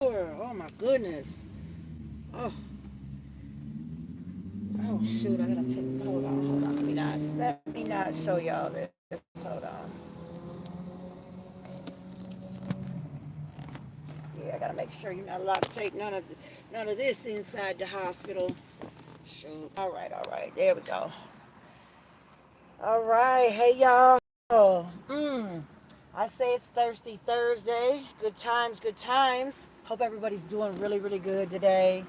Oh my goodness. Oh, oh shoot! I gotta take. Hold on. Let me not show y'all this. Hold on. Yeah, I gotta make sure you're not allowed to take none of this inside the hospital. Shoot. All right. There we go. All right. Hey y'all. I say it's Thirsty Thursday. Good times. Good times. Hope everybody's doing really, really good today.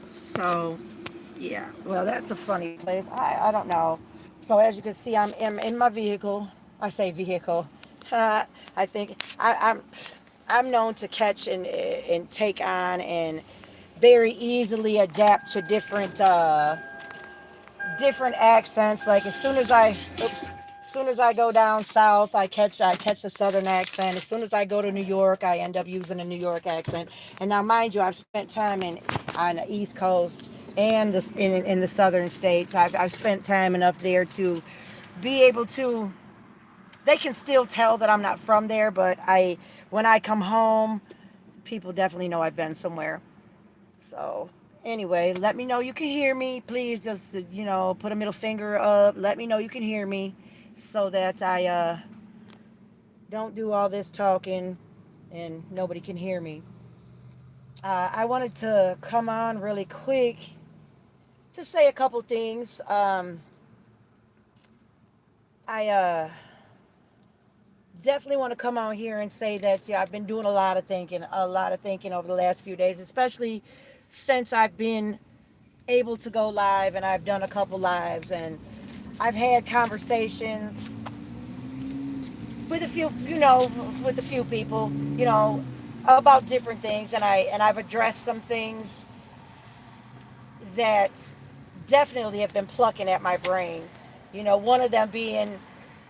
So, yeah. Well, that's a funny place. I don't know. So as you can see, I'm in my vehicle. I say vehicle. I think I'm known to catch and take on and very easily adapt to different accents. Like as soon as I go down south, I catch a southern accent. As soon as I go to New York, I end up using a New York accent. And now, mind you, I've spent time in on the East Coast and in the southern states. I've spent time enough there to be able to. They can still tell that I'm not from there, but I when I come home, people definitely know I've been somewhere. So anyway, let me know you can hear me. Please just put a middle finger up. Let me know you can hear me, so that I don't do all this talking and nobody can hear me. I wanted to come on really quick to say a couple things. I definitely want to come on here and say that yeah, I've been doing a lot of thinking over the last few days, especially since I've been able to go live and I've done a couple lives and I've had conversations with a few, with a few people, about different things, and I've addressed some things that definitely have been plucking at my brain. One of them being,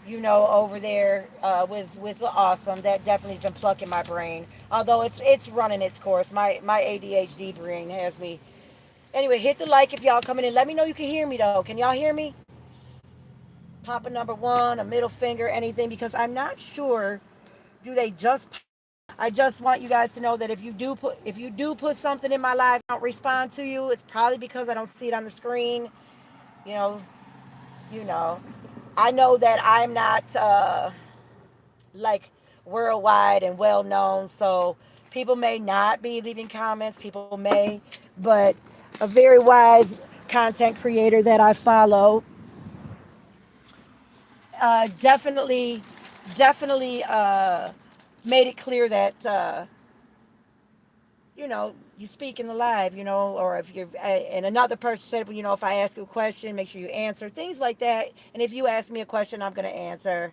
over there was awesome. That definitely has been plucking my brain. Although it's running its course. My ADHD brain has me. Anyway, hit the like if y'all coming in. Let me know you can hear me though. Can y'all hear me? Pop a number one, a middle finger, anything, because I'm not sure. Do they just? I just want you guys to know that if you do put something in my live, I don't respond to you. It's probably because I don't see it on the screen. You know, you know. I know that I'm not like worldwide and well known, so people may not be leaving comments. People may, but a very wise content creator that I follow definitely, definitely made it clear that you speak in the live, or if you're, and another person said, well, if I ask you a question, make sure you answer things like that. And if you ask me a question, I'm going to answer.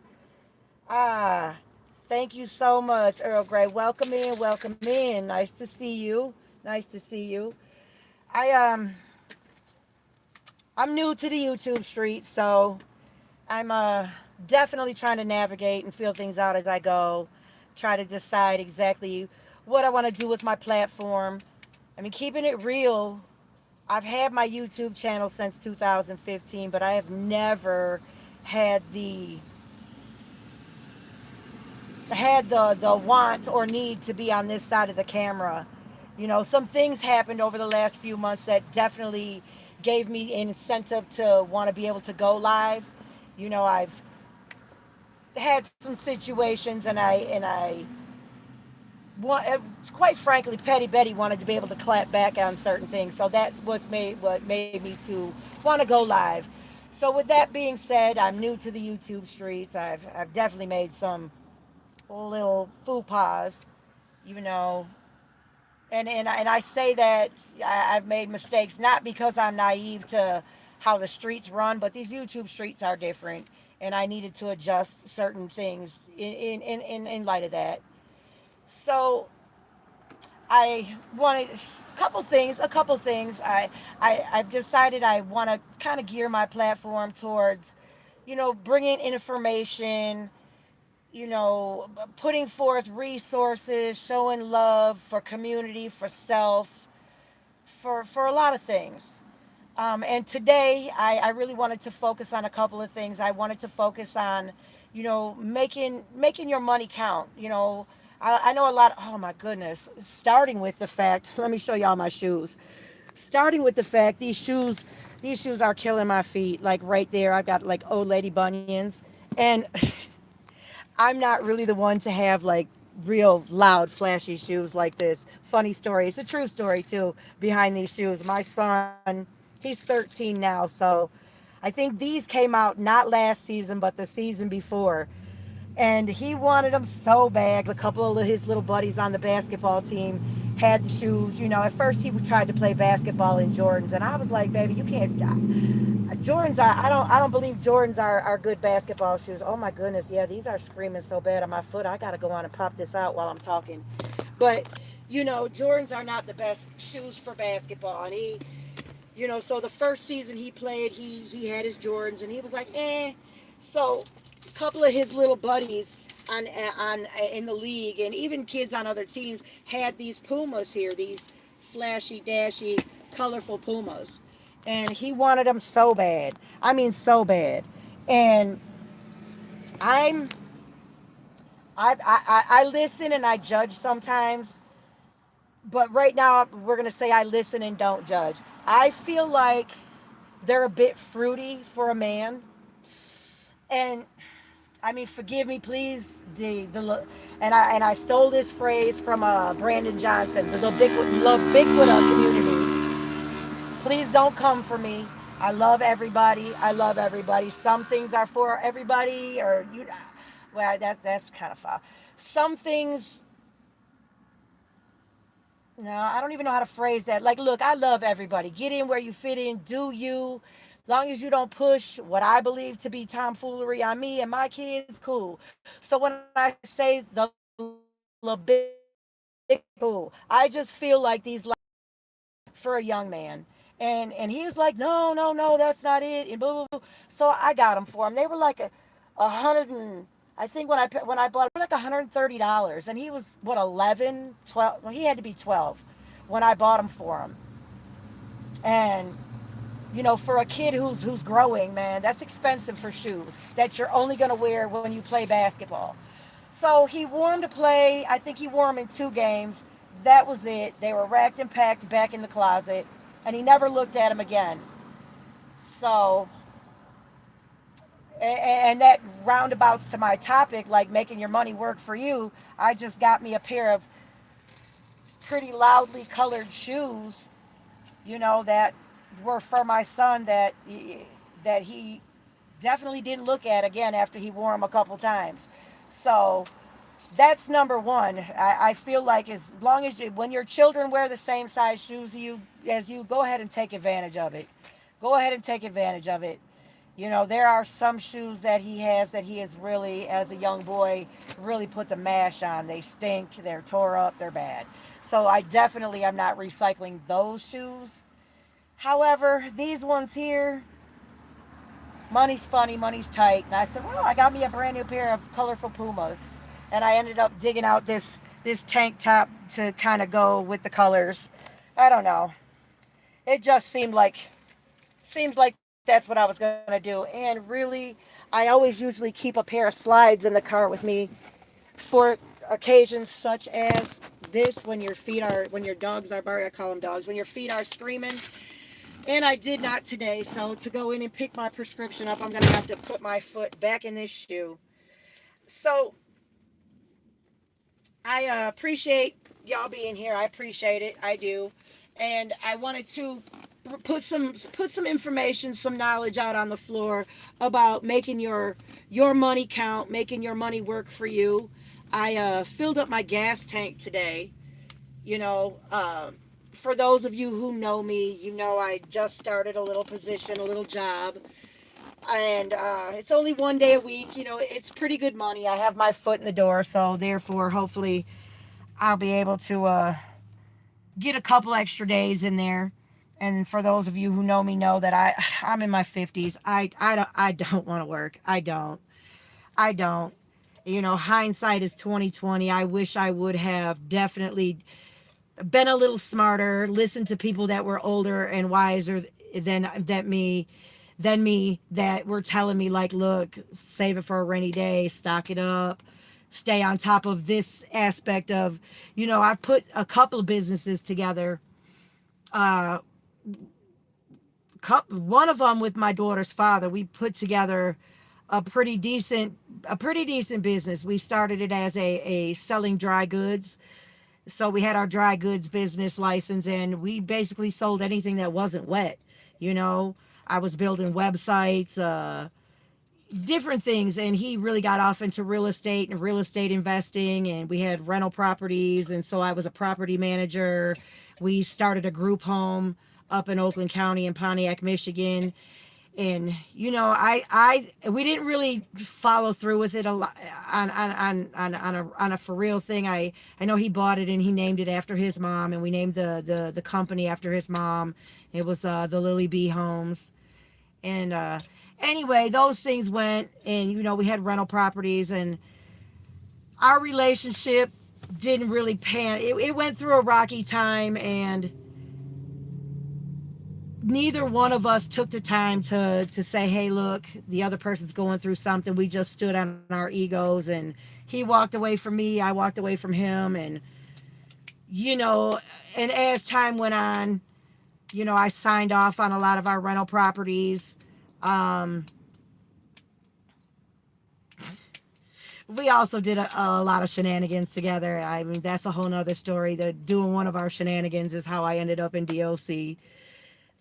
Ah, thank you so much, Earl Grey. Welcome in, welcome in. Nice to see you. Nice to see you. I I'm new to the YouTube street, so I'm definitely trying to navigate and feel things out as I go. Try to decide exactly what I want to do with my platform. I mean, keeping it real, I've had my YouTube channel since 2015, but I have never had the want or need to be on this side of the camera. Some things happened over the last few months that definitely gave me an incentive to want to be able to go live. I've had some situations, and I want, quite frankly, Petty Betty wanted to be able to clap back on certain things. So that's what made me to want to go live. So with that being said, I'm new to the YouTube streets. I've definitely made some little faux pas, you know, and I say that I've made mistakes not because I'm naive to how the streets run, but these YouTube streets are different, and I needed to adjust certain things in light of that. So I wanted a couple things. I've decided I want to kind of gear my platform towards, bringing information, putting forth resources, showing love for community, for self, for a lot of things. And today, I really wanted to focus on a couple of things. I wanted to focus on, making your money count. I know a lot. Oh my goodness. Starting with the fact, let me show y'all my shoes. Starting with the fact these shoes are killing my feet. Like right there, I've got like old lady bunions, and I'm not really the one to have like real loud, flashy shoes like this. Funny story. It's a true story too behind these shoes. My son, he's 13 now, so I think these came out not last season, but the season before. And he wanted them so bad. A couple of his little buddies on the basketball team had the shoes. You know, at first he tried to play basketball in Jordans, and I was like, "Baby, you can't. Jordans are. I don't believe Jordans are good basketball shoes. Oh my goodness, yeah, these are screaming so bad on my foot. I gotta go on and pop this out while I'm talking. But you know, Jordans are not the best shoes for basketball, and he you know, so the first season he played, he had his Jordans, and he was like, eh. So a couple of his little buddies on in the league, and even kids on other teams had these Pumas here, these flashy, dashy, colorful Pumas, and he wanted them so bad. I mean, so bad. And I'm I listen and I judge sometimes, but right now we're gonna say I listen and don't judge. I feel like they're a bit fruity for a man, and I mean, forgive me, please. And I stole this phrase from Brandon Johnson, the Bigfoot community. Please don't come for me. I love everybody. I love everybody. Some things are for everybody, or you. Well, that's kind of foul. Some things, no, I don't even know how to phrase that. Like, look, I love everybody. Get in where you fit in. Do you. Long as you don't push what I believe to be tomfoolery on me and my kids, cool. So when I say the big cool, I just feel like these for a young man. And he was like, no, no, no, that's not it. And blah, blah, blah. So I got them for him. They were like a hundred and I think when I bought it, like $130, and he was what 11, 12. Well, he had to be 12 when I bought them for him. And you know, for a kid who's growing, man, that's expensive for shoes that you're only gonna wear when you play basketball. So he wore them to play. I think he wore them in 2 games. That was it. They were racked and packed back in the closet, and he never looked at them again. So, and that roundabouts to my topic, like making your money work for you. I just got me a pair of pretty loudly colored shoes, you know, that were for my son that he definitely didn't look at again after he wore them a couple times. So that's number one. I feel like as long as you, when your children wear the same size shoes as you, go ahead and take advantage of it. Go ahead and take advantage of it. You know, there are some shoes that he has that he has really, as a young boy, really put the mash on. They stink, they're tore up, they're bad. So I definitely am not recycling those shoes. However, these ones here, money's funny, money's tight. And I said, well, I got me a brand new pair of colorful Pumas. And I ended up digging out this tank top to kind of go with the colors. I don't know. It just seems like that's what I was gonna do. And really, I always usually keep a pair of slides in the car with me for occasions such as this, when your dogs are barking. I call them dogs. When your feet are screaming. And I did not today. So to go in and pick my prescription up, I'm gonna have to put my foot back in this shoe. So I appreciate y'all being here. I appreciate it. I do. And I wanted to put some information, some knowledge out on the floor about making your money count, making your money work for you. I filled up my gas tank today. You know, for those of you who know me, you know I just started a little position, a little job, and it's only one day a week. You know, it's pretty good money. I have my foot in the door, so therefore, hopefully, I'll be able to get a couple extra days in there. And for those of you who know me, know that I'm in my 50s. I don't want to work. I don't. You know, hindsight is 2020. I wish I would have definitely been a little smarter, listened to people that were older and wiser than me that were telling me like, look, save it for a rainy day, stock it up, stay on top of this aspect of, I've put a couple of businesses together. Uh, one of them with my daughter's father. We put together a pretty decent business. We started it as a selling dry goods. So we had our dry goods business license, and we basically sold anything that wasn't wet. You know, I was building websites, different things, and he really got off into real estate and real estate investing, and we had rental properties, and so I was a property manager. We started a group home up in Oakland County in Pontiac, Michigan. And we didn't really follow through with it a lot on a for real thing. I know he bought it and he named it after his mom, and we named the company after his mom. It was the Lily B Homes. And anyway, those things went, and we had rental properties, and our relationship didn't really pan. It went through a rocky time, and neither one of us took the time to say, hey, look, the other person's going through something. We just stood on our egos, and he walked away from me, I walked away from him. And and as time went on, I signed off on a lot of our rental properties. We also did a lot of shenanigans together. I mean, that's a whole nother story. Doing one of our shenanigans is how I ended up in DOC.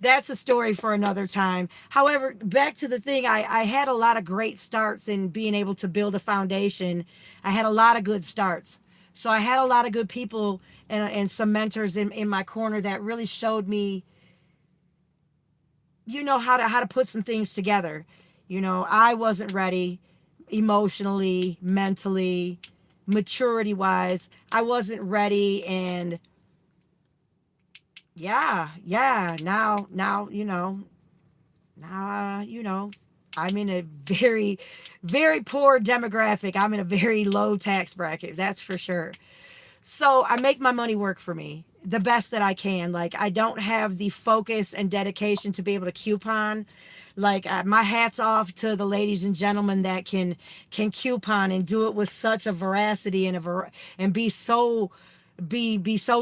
That's a story for another time. However, back to the thing, I had a lot of great starts in being able to build a foundation. I had a lot of good starts. So I had a lot of good people and some mentors in my corner that really showed me, how to put some things together. I wasn't ready emotionally, mentally, maturity wise. I wasn't ready, and yeah, now, I'm in a very, very poor demographic. I'm in a very low tax bracket, that's for sure. So I make my money work for me the best that I can. Like, I don't have the focus and dedication to be able to coupon. Like, my hat's off to the ladies and gentlemen that can coupon and do it with such a veracity and be so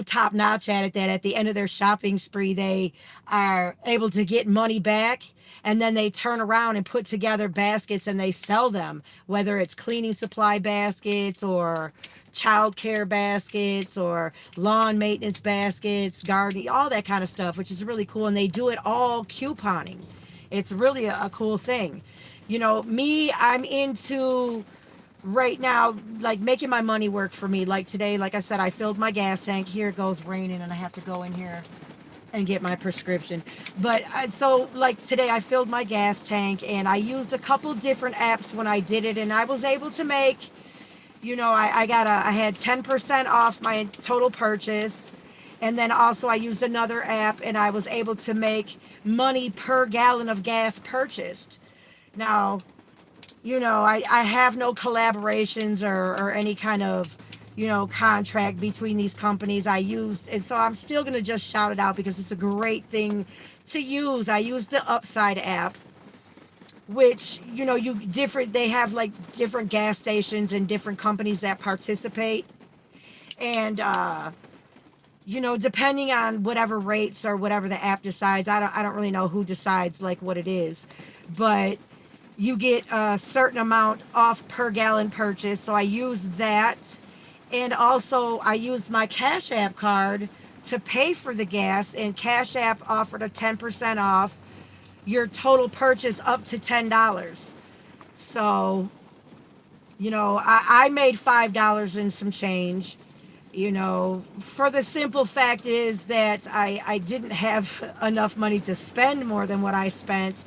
top notch at it that at the end of their shopping spree they are able to get money back, and then they turn around and put together baskets and they sell them, whether it's cleaning supply baskets or childcare baskets or lawn maintenance baskets, gardening, all that kind of stuff, which is really cool. And they do it all couponing. It's really a cool thing. Me, I'm into right now, like, making my money work for me. Like today, like I said, I filled my gas tank. Here it goes raining, and I have to go in here and get my prescription. But so, like, today I filled my gas tank, and I used a couple different apps when I did it, and I was able to make, I had 10% off my total purchase. And then also I used another app, and I was able to make money per gallon of gas purchased. Now, I have no collaborations or any kind of, contract between these companies I use. And so I'm still going to just shout it out because it's a great thing to use. I use the Upside app, which, they have like different gas stations and different companies that participate. And, depending on whatever rates or whatever the app decides, I don't really know who decides like what it is, but you get a certain amount off per gallon purchase. So I use that. And also I used my Cash App card to pay for the gas, and Cash App offered a 10% off your total purchase up to $10. So, I made $5 and some change. For the simple fact is that I didn't have enough money to spend more than what I spent.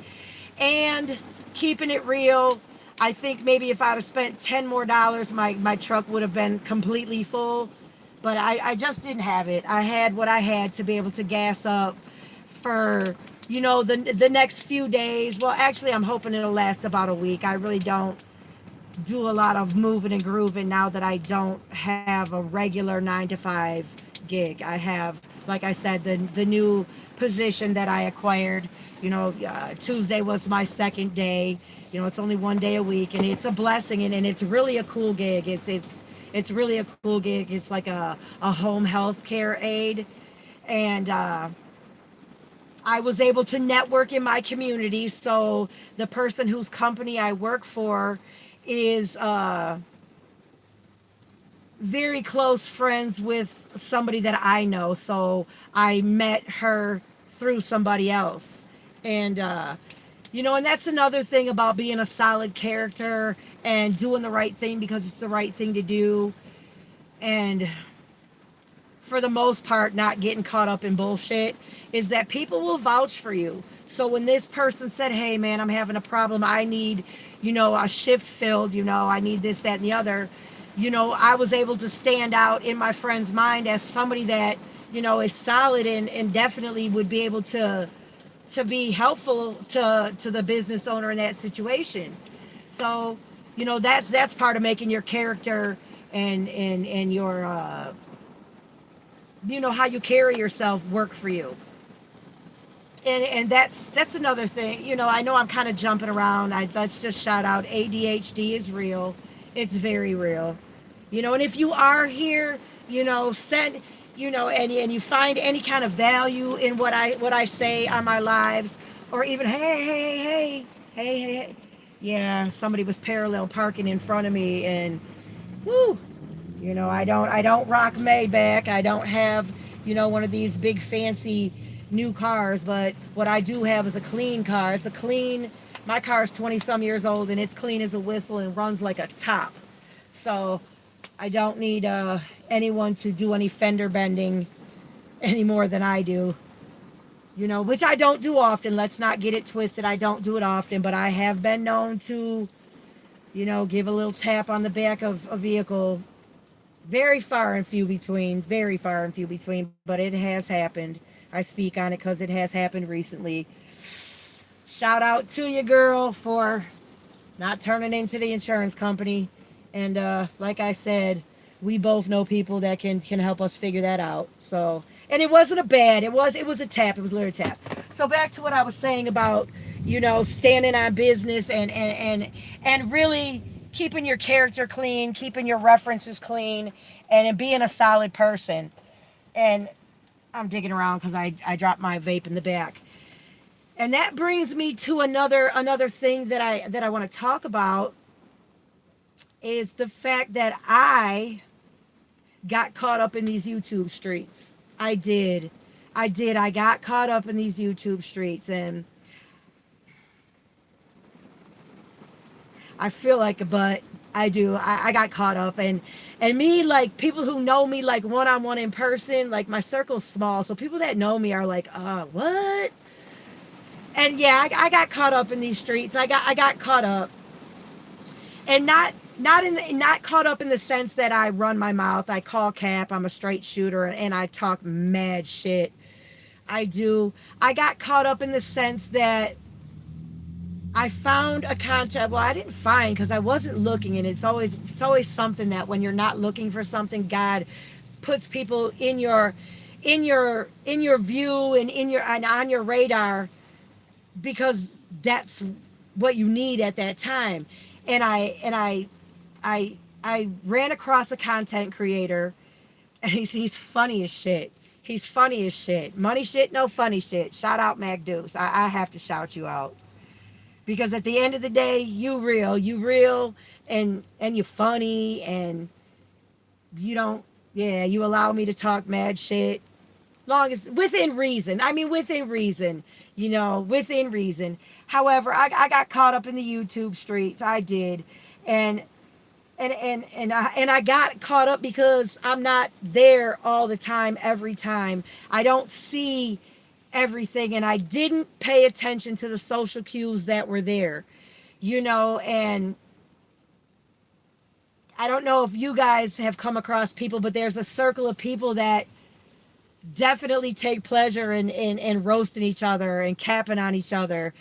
And keeping it real, I think maybe if I'd have spent $10 more, my truck would have been completely full. But I just didn't have it. I had what I had to be able to gas up for, the next few days. Well, actually, I'm hoping it'll last about a week. I really don't do a lot of moving and grooving now that I don't have a regular 9 to 5 gig. I have like I said, the new position that I acquired. Tuesday was my second day. It's only one day a week, and it's a blessing, and it's really a cool gig. It's really a cool gig. It's like a home health care aide, and I was able to network in my community. So the person whose company I work for is very close friends with somebody that I know. So I met her through somebody else. And, and that's another thing about being a solid character and doing the right thing because it's the right thing to do. And for the most part, not getting caught up in bullshit is that people will vouch for you. So when this person said, hey man, I'm having a problem, I need, a shift filled, I need this, that, and the other, I was able to stand out in my friend's mind as somebody that, is solid and definitely would be able to be helpful to the business owner in that situation. So, that's part of making your character and your how you carry yourself work for you. And that's another thing. I know I'm kind of jumping around. Let's just shout out ADHD is real. It's very real. And if you are here, send, and you find any kind of value in what I say on my lives, or even hey, yeah, somebody was parallel parking in front of me, and whoo, I don't rock Maybach. I don't have, one of these big fancy new cars, but what I do have is a clean car. My car is 20 some years old and it's clean as a whistle and runs like a top. So I don't need anyone to do any fender bending any more than I do. Which I don't do often. Let's not get it twisted. I don't do it often, but I have been known to, give a little tap on the back of a vehicle. Very far and few between, but it has happened. I speak on it because it has happened recently. Shout out to you, girl, for not turning into the insurance company. And like I said, we both know people that can help us figure that out. So, and it wasn't a bad. It was a tap. It was literally a tap. So back to what I was saying about standing on business and really keeping your character clean, keeping your references clean, and being a solid person. And I'm digging around because I dropped my vape in the back. And that brings me to another thing that I want to talk about is the fact that I got caught up in these YouTube streets. I did. I got caught up in these YouTube streets, and I feel like a butt. I do. I got caught up, and me, like, people who know me like one-on-one in person, like, my circle's small, so people that know me are like, what? And yeah, I got caught up in these streets. I got caught up, and not caught up in the sense that I run my mouth. I call cap. I'm a straight shooter, and I talk mad shit. I do. I got caught up in the sense that I found a content. Well, I didn't find because I wasn't looking, and it's always something that when you're not looking for something, God puts people in your view and on your radar because that's what you need at that time. And I ran across a content creator, and he's funny as shit. He's funny as shit. Money shit, no funny shit. Shout out Mac Deuce. I have to shout you out. Because at the end of the day, you real, and you funny, and you don't, yeah, you allow me to talk mad shit, long as within reason. I mean, within reason, within reason. However, I got caught up in the YouTube streets. I did, and I got caught up because I'm not there all the time, every time. I don't see everything, and I didn't pay attention to the social cues that were there, and I don't know if you guys have come across people, but there's a circle of people that definitely take pleasure in roasting each other and capping on each other.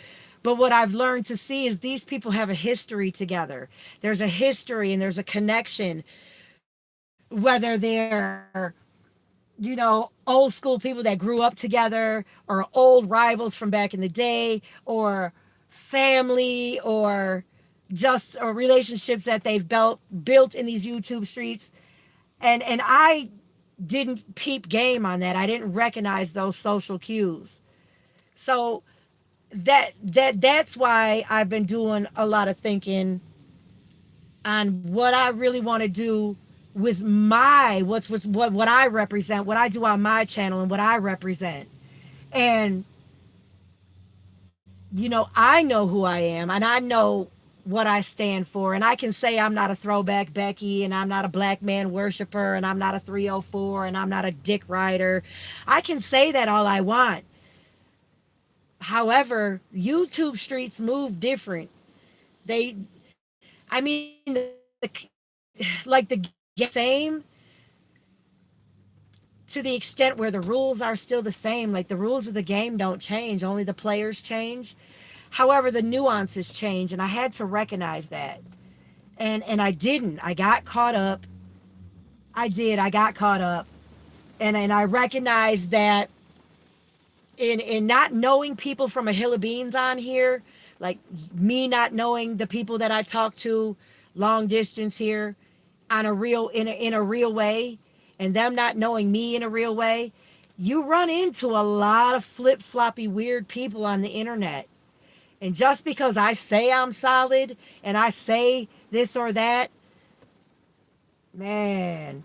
But what I've learned to see is these people have a history together. There's a history and there's a connection, whether they're old school people that grew up together, or old rivals from back in the day, or family, or just or relationships that they've built in these YouTube streets. And I didn't peep game on that. I didn't recognize those social cues. So that's why I've been doing a lot of thinking on what I really want to do with my what I represent, what I do on my channel, and what I represent. And I know who I am, and I know what I stand for, and I can say I'm not a throwback Becky, and I'm not a black man worshiper, and I'm not a 304, and I'm not a dick rider. I can say that all I want. However, YouTube streets move different. They, I mean, like the same to the extent where the rules are still the same. Like the rules of the game don't change, only the players change. However, the nuances change, and I had to recognize that. And I didn't. I got caught up. I did. I got caught up. And I recognized that in not knowing people from a hill of beans on here, like me not knowing the people that I talk to long distance here on a real in a real way, and them not knowing me in a real way, you run into a lot of flip-floppy weird people on the internet. And just because I say I'm solid and I say this or that, man,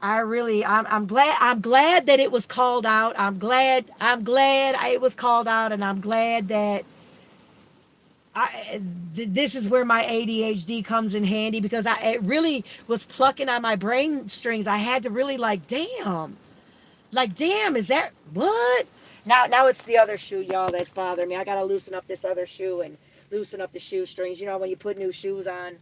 I'm glad that it was called out. I'm glad it was called out, and I'm glad that this is where my ADHD comes in handy, because it really was plucking on my brain strings. I had to really damn, is that what? Now it's the other shoe, y'all, that's bothering me. I gotta loosen up this other shoe and loosen up the shoe strings. When you put new shoes on,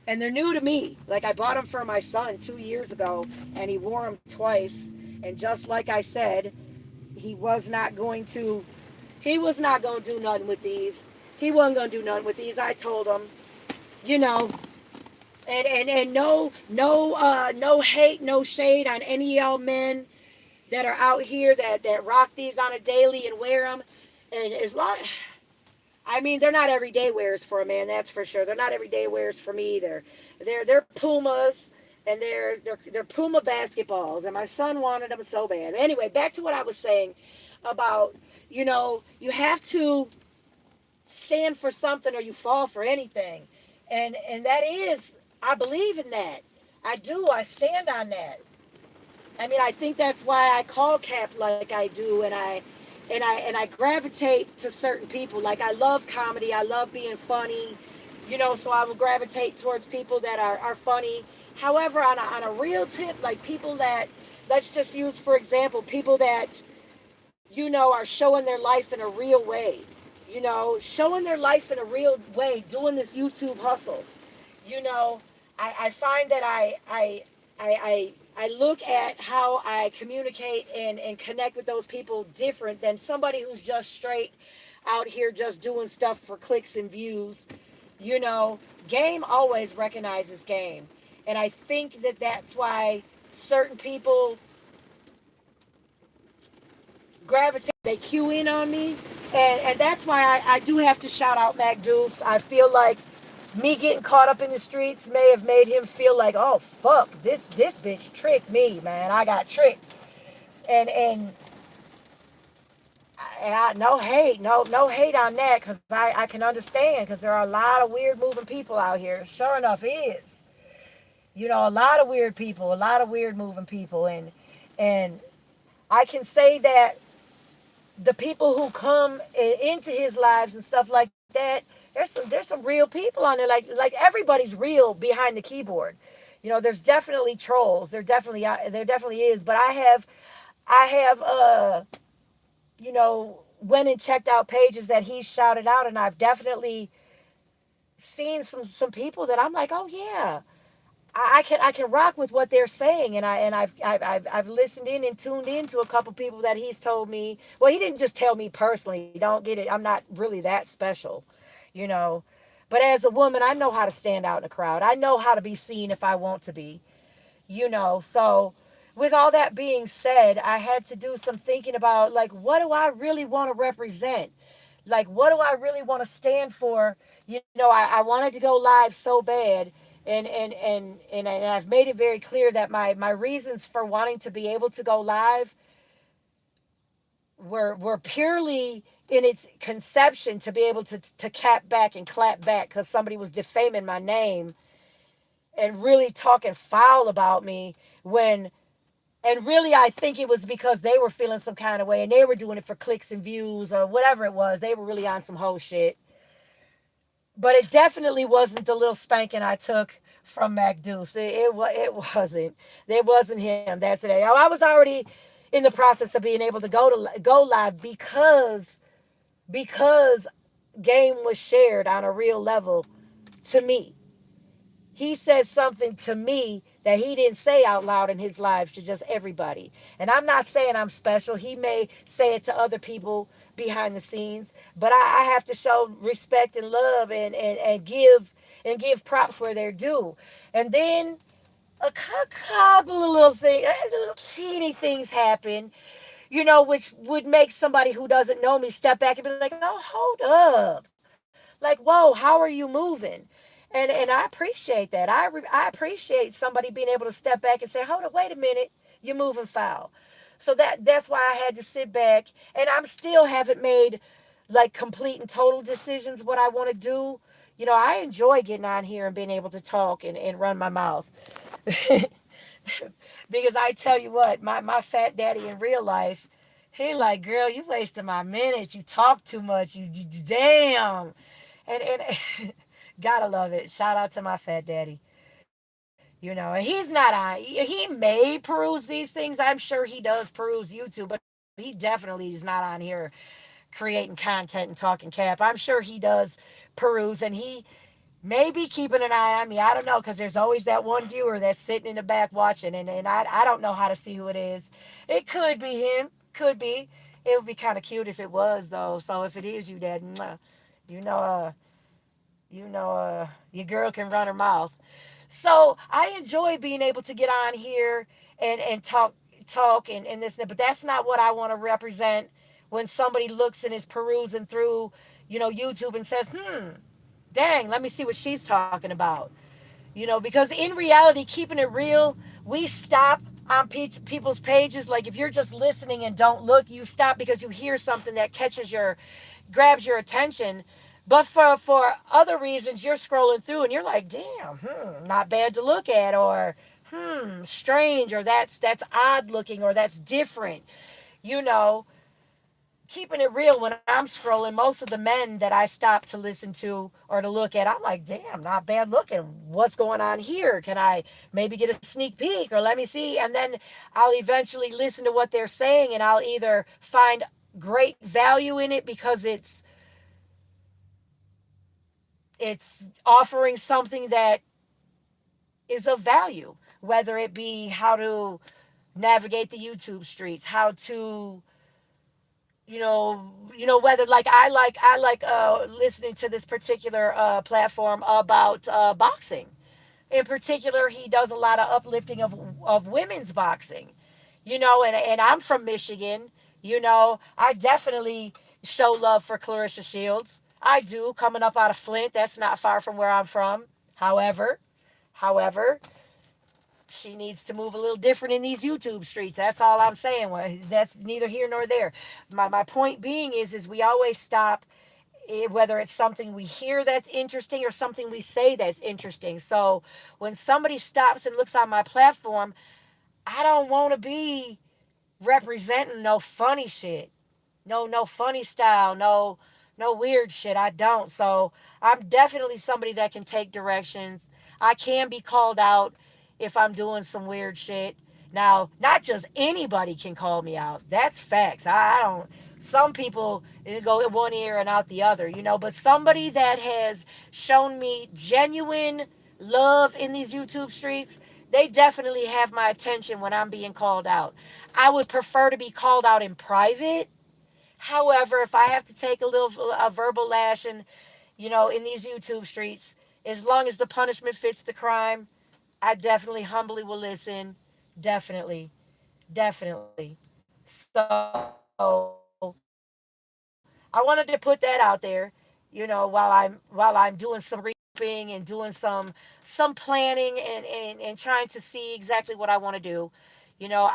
and they're new to me. Like I bought them for my son 2 years ago, and he wore them twice. And just like I said, he was not going to. He was not going to do nothing with these. He wasn't going to do nothing with these. I told him, you know, and no hate, no shade on any of y'all men that are out here that rock these on a daily and wear them. And as long, I mean, they're not everyday wears for a man, that's for sure. They're not everyday wears for me either. They're Pumas, and they're Puma basketballs, and my son wanted them so bad. Anyway, back to what I was saying about, you have to stand for something or you fall for anything. And that is, I believe in that. I do. I stand on that. I mean, I think that's why I call Cap like I do, and I gravitate to certain people. Like I love comedy, I love being funny, so I will gravitate towards people that are funny. However, on a real tip, like people that, let's just use for example, people that are showing their life in a real way, showing their life in a real way, doing this YouTube hustle. I find that I look at how I communicate and connect with those people different than somebody who's just straight out here just doing stuff for clicks and views. Game always recognizes game. And I think that that's why certain people gravitate, they cue in on me. And that's why I do have to shout out Mac Deuce. I feel like me getting caught up in the streets may have made him feel like, oh fuck, this bitch tricked me, man. I got tricked. And no hate, no hate on that, because I can understand, because there are a lot of weird moving people out here. Sure enough is. A lot of weird people, a lot of weird moving people, and I can say that the people who come into his lives and stuff like that, there's some real people on there. Like everybody's real behind the keyboard. There's definitely trolls. There definitely is. But I have went and checked out pages that he shouted out, and I've definitely seen some people that I'm like, oh yeah, I can rock with what they're saying, and I've listened in and tuned in to a couple people that he's told me. Well, he didn't just tell me personally. Don't get it. I'm not really that special, you know. But as a woman, I know how to stand out in a crowd. I know how to be seen if I want to be, So with all that being said, I had to do some thinking about, like, what do I really want to represent? Like, what do I really want to stand for? I wanted to go live so bad, and I've made it very clear that my reasons for wanting to be able to go live were purely in its conception to be able to cap back and clap back because somebody was defaming my name and really talking foul about me when and really I think it was because they were feeling some kind of way and they were doing it for clicks and views or whatever it was. They were really on some whole shit. But it definitely wasn't the little spanking I took from Mac Deuce. It wasn't. It wasn't him. That's it. I was already in the process of being able to go live because game was shared on a real level to me. He says something to me that he didn't say out loud in his lives to just everybody. And I'm not saying I'm special. He may say it to other people behind the scenes, but I have to show respect and love and give props where they're due. And then a couple of little things, little teeny things happen, which would make somebody who doesn't know me step back and be like, "Oh, hold up. Like, whoa, how are you moving?" And I appreciate that. I appreciate somebody being able to step back and say, "Hold up, wait a minute, you're moving foul." So that's why I had to sit back, and I'm still haven't made like complete and total decisions what I want to do. I enjoy getting on here and being able to talk and run my mouth. Because I tell you what, my fat daddy in real life, he like, "Girl, you wasting my minutes. You talk too much. You damn." And gotta love it. Shout out to my fat daddy. And he's not on. He may peruse these things. I'm sure he does peruse YouTube, but he definitely is not on here creating content and talking cap. I'm sure he does peruse, and he may be keeping an eye on me. I don't know, because there's always that one viewer that's sitting in the back watching, and I don't know how to see who it is. It could be him. Could be. It would be kind of cute if it was, though. So if it is you, Dad, you know, uh, your girl can run her mouth. So I enjoy being able to get on here and talk and this and that, but that's not what I want to represent when somebody looks and is perusing through, YouTube and says, dang, let me see what she's talking about. Because in reality, keeping it real, we stop on people's pages. Like if you're just listening and don't look, you stop because you hear something that grabs your attention. But for other reasons, you're scrolling through and you're like, damn, not bad to look at, or strange, or that's odd looking, or that's different. You know, keeping it real, when I'm scrolling, most of the men that I stop to listen to or to look at, I'm like, damn, not bad looking. What's going on here? Can I maybe get a sneak peek, or let me see? And then I'll eventually listen to what they're saying, and I'll either find great value in it because it's offering something that is of value, whether it be how to navigate the YouTube streets, how to whether like I like listening to this particular platform about boxing. In particular, he does a lot of uplifting of women's boxing. And I'm from Michigan. I definitely show love for Clarissa Shields. I do, coming up out of Flint. That's not far from where I'm from. However, she needs to move a little different in these YouTube streets. That's all I'm saying. Well, that's neither here nor there. My point being is we always stop, whether it's something we hear that's interesting or something we say that's interesting. So when somebody stops and looks on my platform, I don't want to be representing no funny shit. No funny style, no weird shit. I don't. So I'm definitely somebody that can take directions. I can be called out if I'm doing some weird shit. Now, not just anybody can call me out. That's facts. I don't. Some people go in one ear and out the other, but somebody that has shown me genuine love in these YouTube streets, they definitely have my attention when I'm being called out. I would prefer to be called out in private. However, if I have to take a verbal lashing, in these YouTube streets, as long as the punishment fits the crime, I definitely humbly will listen. Definitely. definitely. So I wanted to put that out there, while I'm doing some recapping and doing some planning and trying to see exactly what I want to do. You know,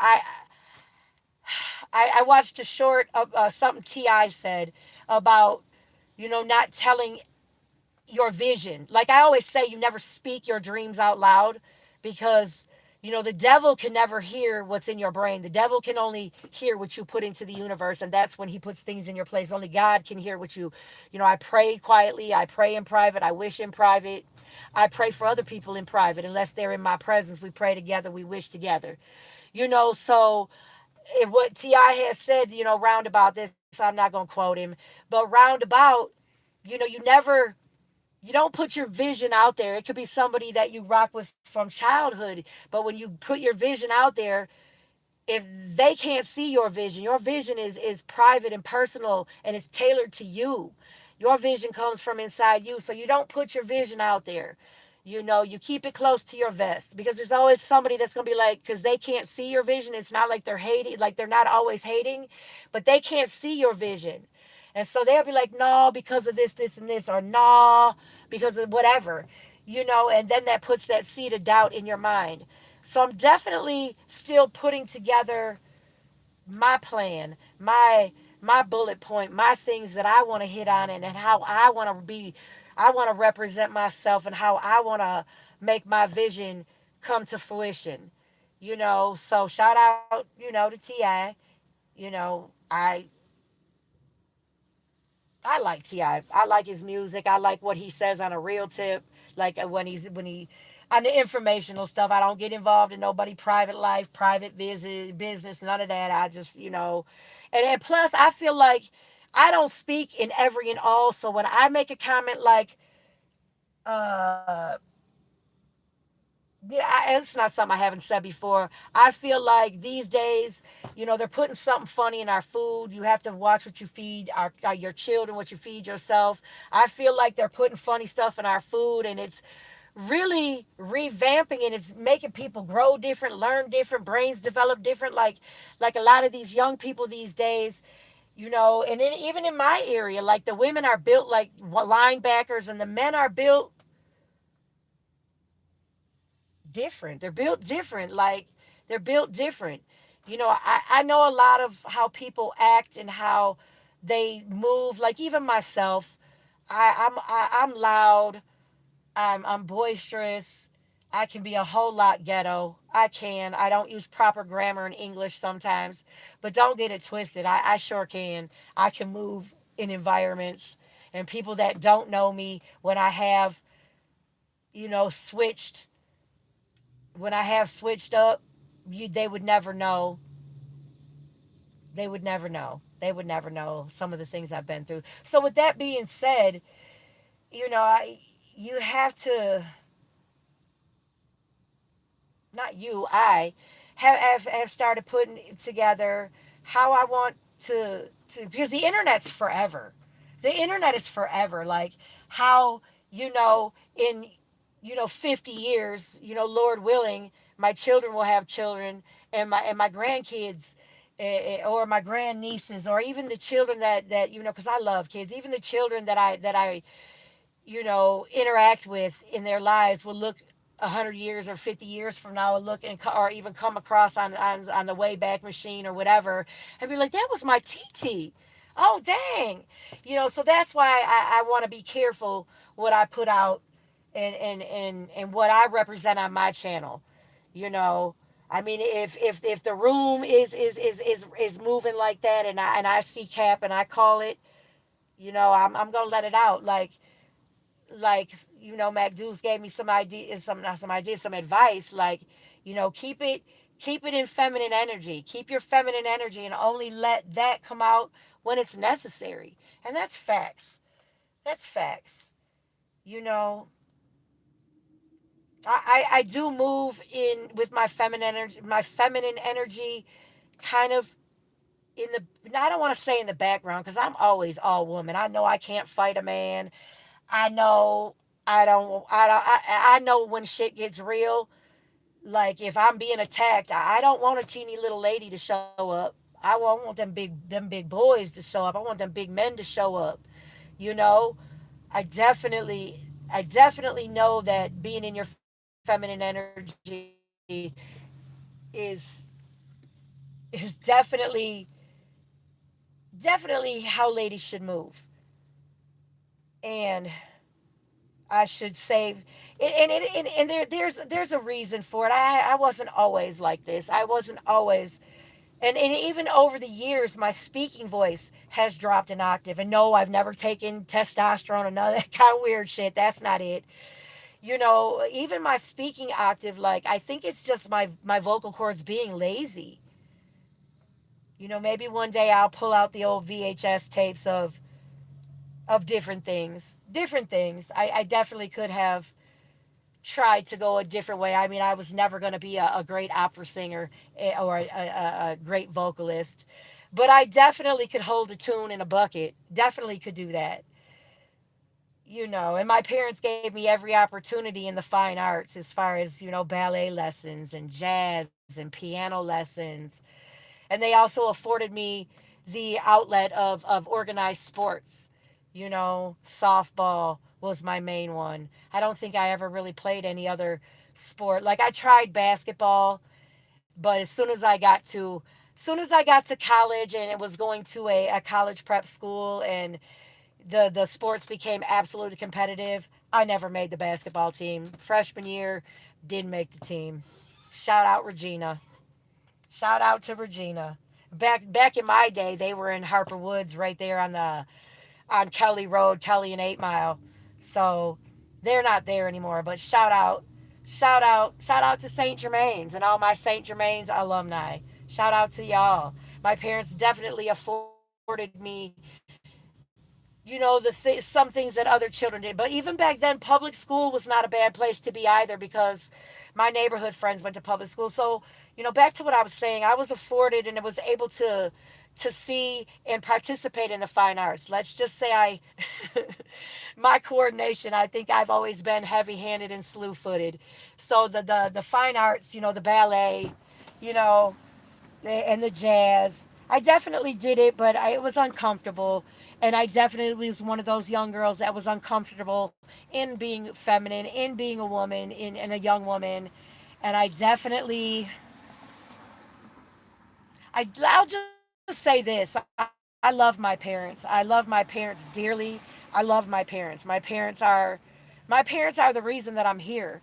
I watched a short of something Ti said about not telling your vision. Like I always say, you never speak your dreams out loud because the devil can never hear what's in your brain. The devil can only hear what you put into the universe, and that's when he puts things in your place. Only God can hear what I pray quietly, I pray in private, I wish in private. I pray for other people in private. Unless they're in my presence, we pray together, we wish together. So what Ti has said, roundabout this, I'm not gonna quote him, but roundabout, you don't put your vision out there. It could be somebody that you rock with from childhood, but when you put your vision out there, if they can't see your vision is private and personal and it's tailored to you. Your vision comes from inside you, so you don't put your vision out there. You keep it close to your vest because there's always somebody that's going to be like, because they can't see your vision. It's not like they're hating, like they're not always hating, but they can't see your vision. And so they'll be like, no, because of this, and this, or nah, because of whatever, and then that puts that seed of doubt in your mind. So I'm definitely still putting together my plan, my bullet point, my things that I want to hit on, and how I want to represent myself, and how I want to make my vision come to fruition. So shout out, to Ti. I like Ti. I like his music. I like what he says on a real tip. Like when he on the informational stuff. I don't get involved in nobody private life, private visit, business, none of that. I just and plus I feel like I don't speak in every and all. So when I make a comment like uh yeah, it's not something I haven't said before. I feel like these days, they're putting something funny in our food. You have to watch what you feed your children, what you feed yourself. I feel like they're putting funny stuff in our food, and it's really revamping and it's making people grow different, learn different, brains develop different. Like a lot of these young people these days, and then even in my area, like the women are built like linebackers, and the men are built different. They're built different. Like they're built different. I know a lot of how people act and how they move. Like even myself, I'm loud. I'm boisterous. I can be a whole lot ghetto. I can. I don't use proper grammar in English sometimes, but don't get it twisted. I sure can. I can move in environments and people that don't know me when I have, switched when I have switched up, they would never know. They would never know. They would never know some of the things I've been through. So with that being said, you have to, not you, I have started putting together how I want to because the internet's forever. The internet is forever. Like how, in 50 years, Lord willing, my children will have children, and my grandkids, or my grandnieces, or even the children that because I love kids, even the children that I interact with in their lives will look 100 years or 50 years from now and look or even come across on the Wayback Machine or whatever and be like, that was my TT. Oh, dang. So that's why I want to be careful what I put out and what I represent on my channel. You know, I mean, if the room is moving like that, and I see cap and I call it, I'm gonna let it out. Like Mac Deuce gave me some ideas, some not some ideas, some advice. Like, keep it in feminine energy. Keep your feminine energy, and only let that come out when it's necessary. And that's facts. That's facts. You know, I do move in with my feminine energy, kind of in the. I don't want to say in the background because I'm always all woman. I know I can't fight a man. I know I don't. I know when shit gets real. Like if I'm being attacked, I don't want a teeny little lady to show up. I want them big boys to show up. I want them big men to show up. You know, I definitely I definitely know that being in your feminine energy is definitely definitely how ladies should move. And I should say, and there's a reason for it. I wasn't always like this. I wasn't always, and even over the years, my speaking voice has dropped an octave. And no, I've never taken testosterone or none of that kind of weird shit. That's not it. You know, even my speaking octave, like I think it's just my vocal cords being lazy. You know, maybe one day I'll pull out the old VHS tapes of different things. Different things. I definitely could have tried to go a different way. I mean, I was never going to be a great opera singer or a great vocalist, but I definitely could hold a tune in a bucket. Definitely could do that. You know, and my parents gave me every opportunity in the fine arts as far as, you know, ballet lessons and jazz and piano lessons. And they also afforded me the outlet of organized sports. You know, softball was my main one. I don't think I ever really played any other sport. Like I tried basketball, but as soon as I got to college and it was going to a college prep school and the sports became absolutely competitive, I never made the basketball team. Freshman year, didn't make the team. Shout out Regina. Shout out to Regina. Back in my day, they were in Harper Woods, right there on Kelly Road, Kelly and 8 Mile. So they're not there anymore. But shout out to St. Germain's and all my St. Germain's alumni. Shout out to y'all. My parents definitely afforded me, you know, some things that other children did. But even back then, public school was not a bad place to be either because my neighborhood friends went to public school. So, you know, back to what I was saying, I was afforded and was able to see and participate in the fine arts. Let's just say my coordination, I think I've always been heavy-handed and slew-footed. So the fine arts, you know, the ballet, you know, and the jazz. I definitely did it, but it was uncomfortable. And I definitely was one of those young girls that was uncomfortable in being feminine, in being a woman, in a young woman. And I definitely, I'll just say this. I love my parents. I love my parents dearly. I love my parents. My parents are the reason that I'm here.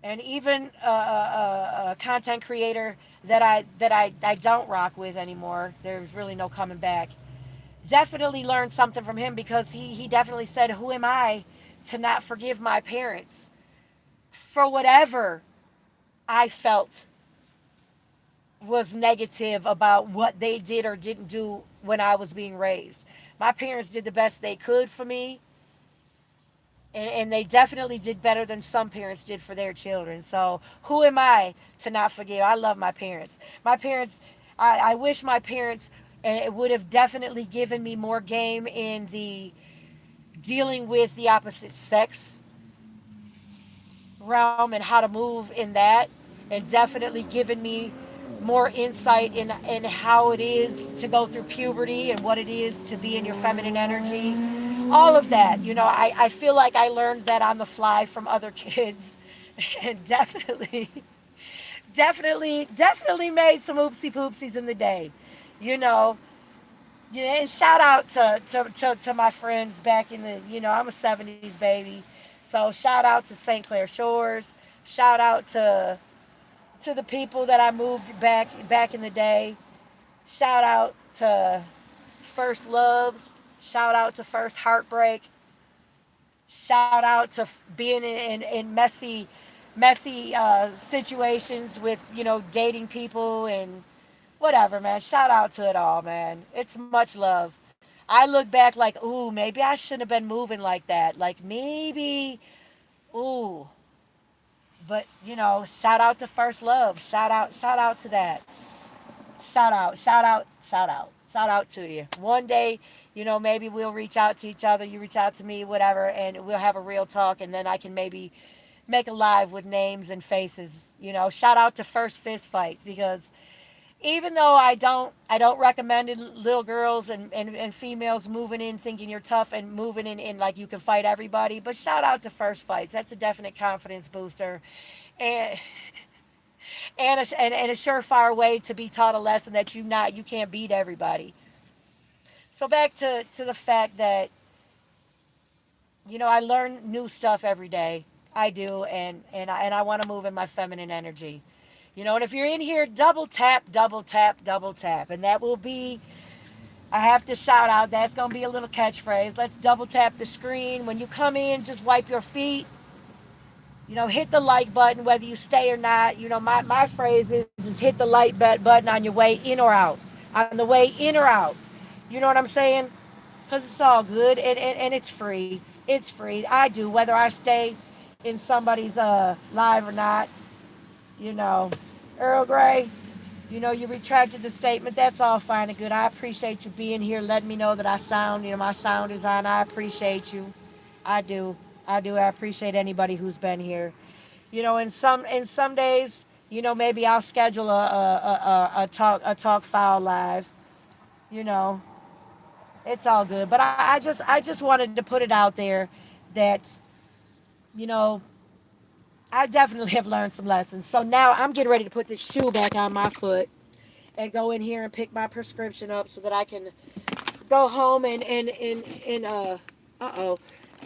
And even a content creator that I don't rock with anymore. There's really no coming back. Definitely learned something from him because he definitely said, "Who am I to not forgive my parents for whatever I felt was negative about what they did or didn't do when I was being raised. My parents did the best they could for me, and they definitely did better than some parents did for their children. So who am I to not forgive? I love my parents. My parents, I wish my parents would have definitely given me more game in the dealing with the opposite sex realm and how to move in that, and definitely given me more insight in how it is to go through puberty and what it is to be in your feminine energy. All of that, you know, I feel like I learned that on the fly from other kids and definitely made some oopsie poopsies in the day, you know. Yeah, and shout out to my friends back in the, you know, I'm a 70s baby. So shout out to St. Clair Shores. Shout out to the people that I moved back in the day. Shout out to First Loves. Shout out to First Heartbreak. Shout out to being in messy situations with, you know, dating people and whatever, man. Shout out to it all, man. It's much love. I look back like, ooh, maybe I shouldn't have been moving like that. Like maybe, ooh. But you know, shout out to First Love. Shout out to that. Shout out to you. One day, you know, maybe we'll reach out to each other. You reach out to me, whatever, and we'll have a real talk, and then I can maybe make a live with names and faces. Shout out to First Fist Fights, because even though I don't recommend it, little girls and females moving in thinking you're tough and moving in like you can fight everybody. But shout out to First Fights. That's a definite confidence booster. And and a surefire way to be taught a lesson that you can't beat everybody. So back to the fact that I learn new stuff every day. I do, and I want to move in my feminine energy. And if you're in here, double tap, double tap, double tap, and that will be. I have to shout out. That's gonna be a little catchphrase. Let's double tap the screen when you come in. Just wipe your feet. Hit the like button whether you stay or not. My phrase is hit the button on your way in or out. On the way in or out. You know what I'm saying? Because it's all good, and it's free. It's free. I do, whether I stay in somebody's live or not. You know, Earl Grey, you retracted the statement. That's all fine and good. I appreciate you being here, letting me know that my sound is on. I appreciate you. I do. I do. I appreciate anybody who's been here. In some days, maybe I'll schedule a talk file live. You know, it's all good. But I just wanted to put it out there that you know I definitely have learned some lessons. So now I'm getting ready to put this shoe back on my foot and go in here and pick my prescription up so that I can go home and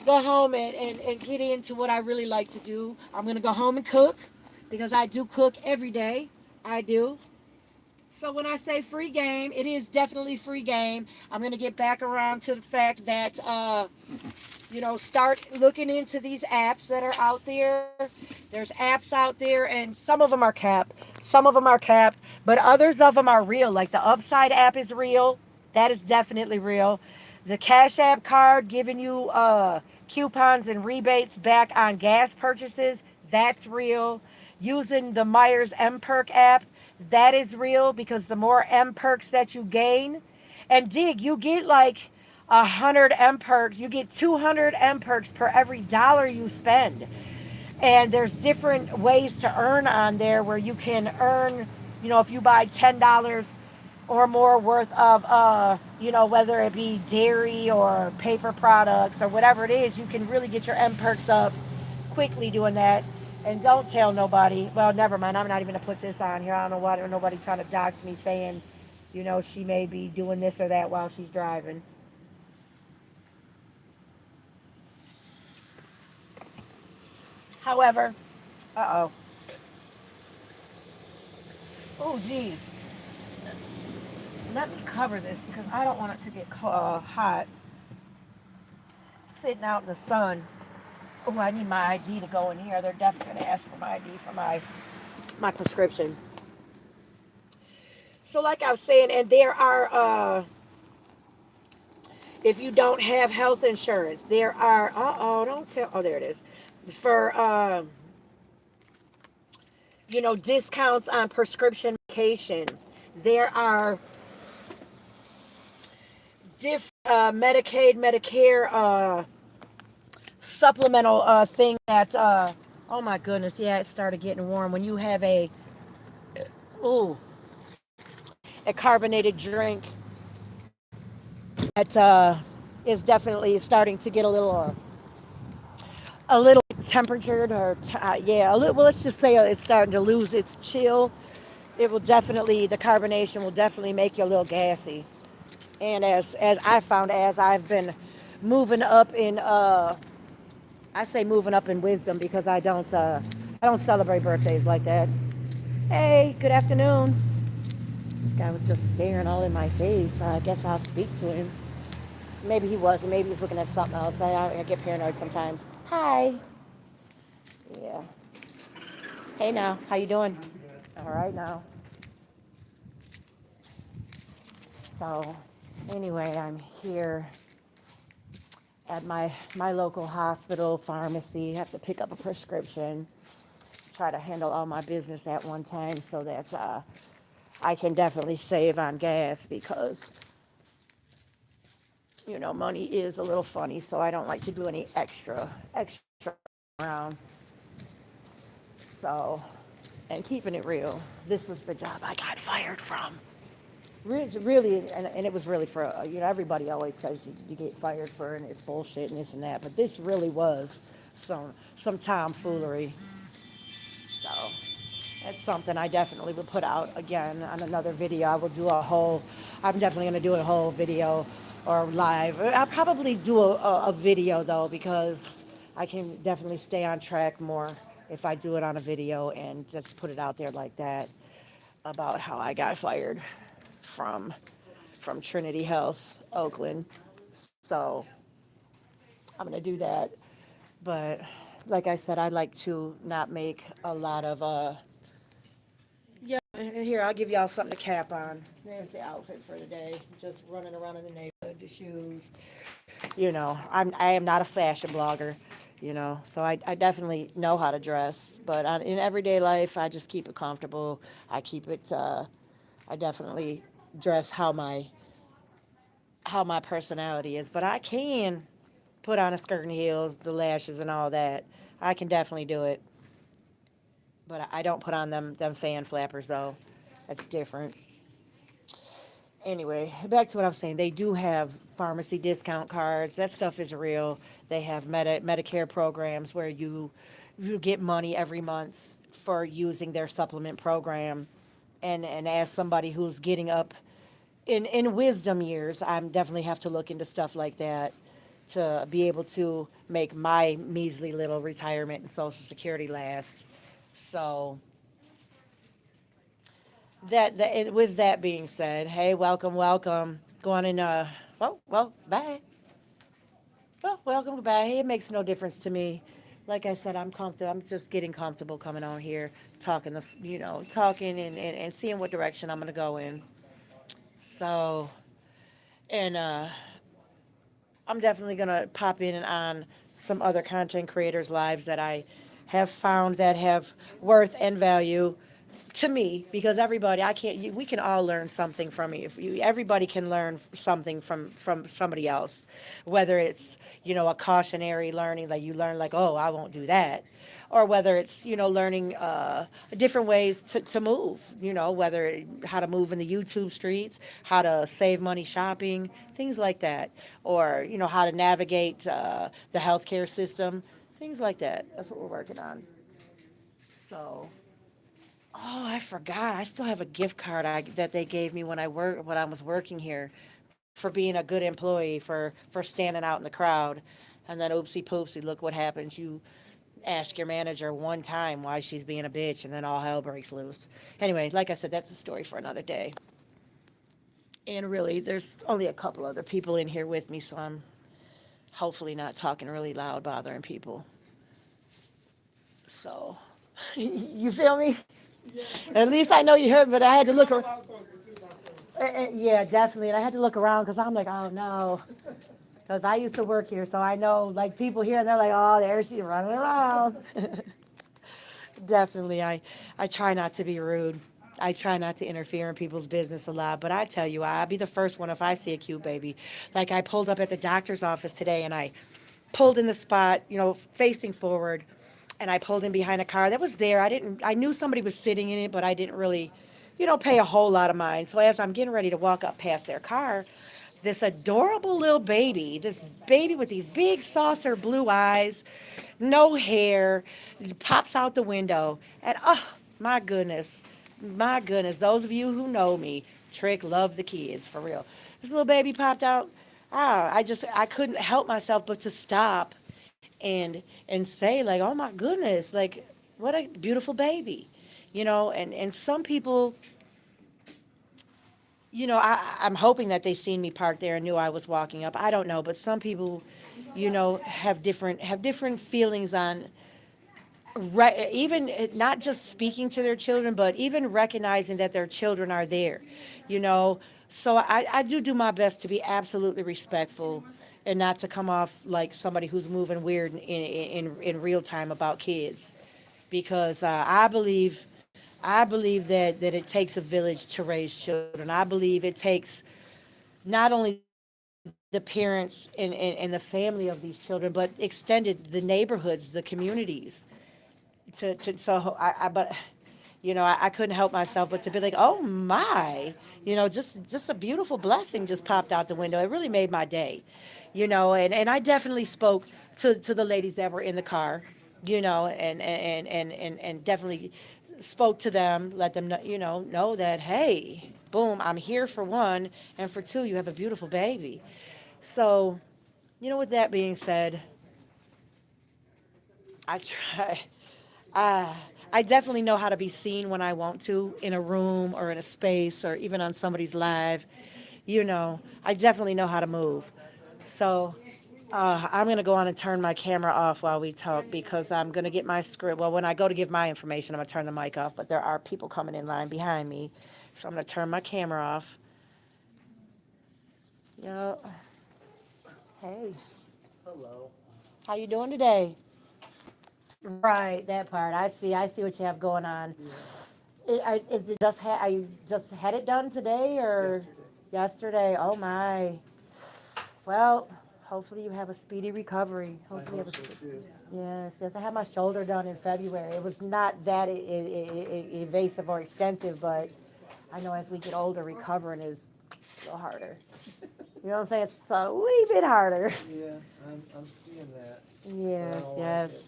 go home and get into what I really like to do. I'm gonna go home and cook because I do cook every day. I do. So when I say free game, it is definitely free game. I'm gonna get back around to the fact that start looking into these apps that are out there. There's apps out there, and some of them are capped. Some of them are capped, but others of them are real. Like the Upside app is real. That is definitely real. The Cash App card giving you coupons and rebates back on gas purchases. That's real. Using the Myers M Perk app. That is real because the more M Perks that you gain, and dig, you get like 100 M perks. You get 200 M perks per every dollar you spend. And there's different ways to earn on there where you can earn, if you buy $10 or more worth of, whether it be dairy or paper products or whatever it is, you can really get your M perks up quickly doing that. And don't tell nobody. Well, never mind. I'm not even going to put this on here. I don't know why nobody trying to dox me saying, she may be doing this or that while she's driving. However, uh-oh. Oh, geez. Let me cover this because I don't want it to get hot sitting out in the sun. Oh, I need my ID to go in here. They're definitely going to ask for my ID for my prescription. So like I was saying, and there are, if you don't have health insurance, there are, don't tell, oh, there it is. For, discounts on prescription medication. There are different Medicaid, Medicare supplemental thing that, oh my goodness, yeah, it started getting warm. When you have ooh, a carbonated drink that is definitely starting to get a little temperatured or yeah, a little, well, let's just say it's starting to lose its chill. The carbonation will definitely make you a little gassy. And as I found, as I've been moving up in I say moving up in wisdom because I don't celebrate birthdays like that. Hey, good afternoon. This guy was just staring all in my face. I guess I'll speak to him. Maybe he wasn't. Maybe he was looking at something else. I get paranoid sometimes. Hi. Yeah. Hey now, how you doing? All right now. So anyway, I'm here at my local hospital pharmacy. Have to pick up a prescription. Try to handle all my business at one time so that I can definitely save on gas because money is a little funny. So I don't like to do any extra around. So, and keeping it real, this was the job I got fired from. Really, and it was really for, everybody always says you get fired for, and it's bullshit and this and that, but this really was some tomfoolery. So that's something I definitely would put out again on another video. I will do a whole, I'm definitely going to do a whole video or live. I'll probably do a video though, because I can definitely stay on track more if I do it on a video and just put it out there like that about how I got fired from from Trinity Health, Oakland. So I'm gonna do that. But like I said, I like to not make a lot of yeah, and here I'll give y'all something to cap on. There's the outfit for the day. Just running around in the neighborhood, the shoes. I am not a fashion blogger, so I definitely know how to dress. But in everyday life, I just keep it comfortable. I keep it. I definitely dress how my personality is. But I can put on a skirt and heels, the lashes and all that. I can definitely do it. But I don't put on them fan flappers though. That's different. Anyway, back to what I'm saying. They do have pharmacy discount cards. That stuff is real. They have Medicare programs where you get money every month for using their supplement program. And as somebody who's getting up in wisdom years, I'm definitely have to look into stuff like that to be able to make my measly little retirement and Social Security last. So with that being said, hey, welcome, welcome. Go on and well, bye. Well, welcome back. It makes no difference to me. Like I said, I'm comfortable. I'm just getting comfortable coming on here, talking talking and seeing what direction I'm gonna go in. So, and I'm definitely gonna pop in and on some other content creators' lives that I have found that have worth and value to me, because everybody I can't we can all learn something from you. If you everybody can learn something from somebody else, whether it's a cautionary learning, like you learn like, oh, I won't do that, or whether it's learning different ways to move, whether how to move in the YouTube streets, how to save money shopping, things like that, or how to navigate the healthcare system, things like that. That's what we're working on. So, oh, I forgot. I still have a gift card that they gave me when I was working here for being a good employee, for standing out in the crowd. And then oopsie poopsie, look what happens. You ask your manager one time why she's being a bitch, and then all hell breaks loose. Anyway, like I said, that's a story for another day. And really, there's only a couple other people in here with me, so I'm hopefully not talking really loud, bothering people. So, you feel me? At least I know you heard, but I had to look around. Yeah, definitely. And I had to look around because I'm like, oh no. Because I used to work here, so I know, like, people here, and they're like, oh, there she's running around. Definitely. I try not to be rude. I try not to interfere in people's business a lot, but I tell you, I'll be the first one if I see a cute baby. Like, I pulled up at the doctor's office today, and I pulled in the spot, facing forward, and I pulled in behind a car that was there. I knew somebody was sitting in it, but I didn't really, pay a whole lot of mind. So as I'm getting ready to walk up past their car, this adorable little baby, this baby with these big saucer blue eyes, no hair, pops out the window. And oh, my goodness, those of you who know me, Trick love the kids, for real. This little baby popped out. I couldn't help myself but to stop and say like, oh my goodness, like what a beautiful baby, and some people, I'm hoping that they seen me parked there and knew I was walking up. I don't know, but some people, have different feelings on even not just speaking to their children, but even recognizing that their children are there, you know. So I do my best to be absolutely respectful and not to come off like somebody who's moving weird in real time about kids, because I believe that it takes a village to raise children. I believe it takes not only the parents and the family of these children, but extended the neighborhoods, the communities. so but I couldn't help myself but to be like, oh my, just a beautiful blessing just popped out the window. It really made my day, and I definitely spoke to the ladies that were in the car, and definitely spoke to them, let them know that, hey, boom, I'm here for one, and for two, you have a beautiful baby. So, with that being said, I try. Uh, I definitely know how to be seen when I want to in a room or in a space or even on somebody's live. I definitely know how to move. So I'm going to go on and turn my camera off while we talk because I'm going to get my script. Well, when I go to give my information, I'm going to turn the mic off, but there are people coming in line behind me. So I'm going to turn my camera off. Yo, hey, how you doing today? Right, that part. I see what you have going on. Is it just are you just had it done today or yesterday? Oh my. Well, hopefully you have a speedy recovery. Hopefully you have yes, yes. I had my shoulder done in February. It was not that evasive or extensive, but I know as we get older, recovering is a little harder. You know what I'm saying? It's a wee bit harder. Yeah, I'm seeing that. Yes, Well, yes.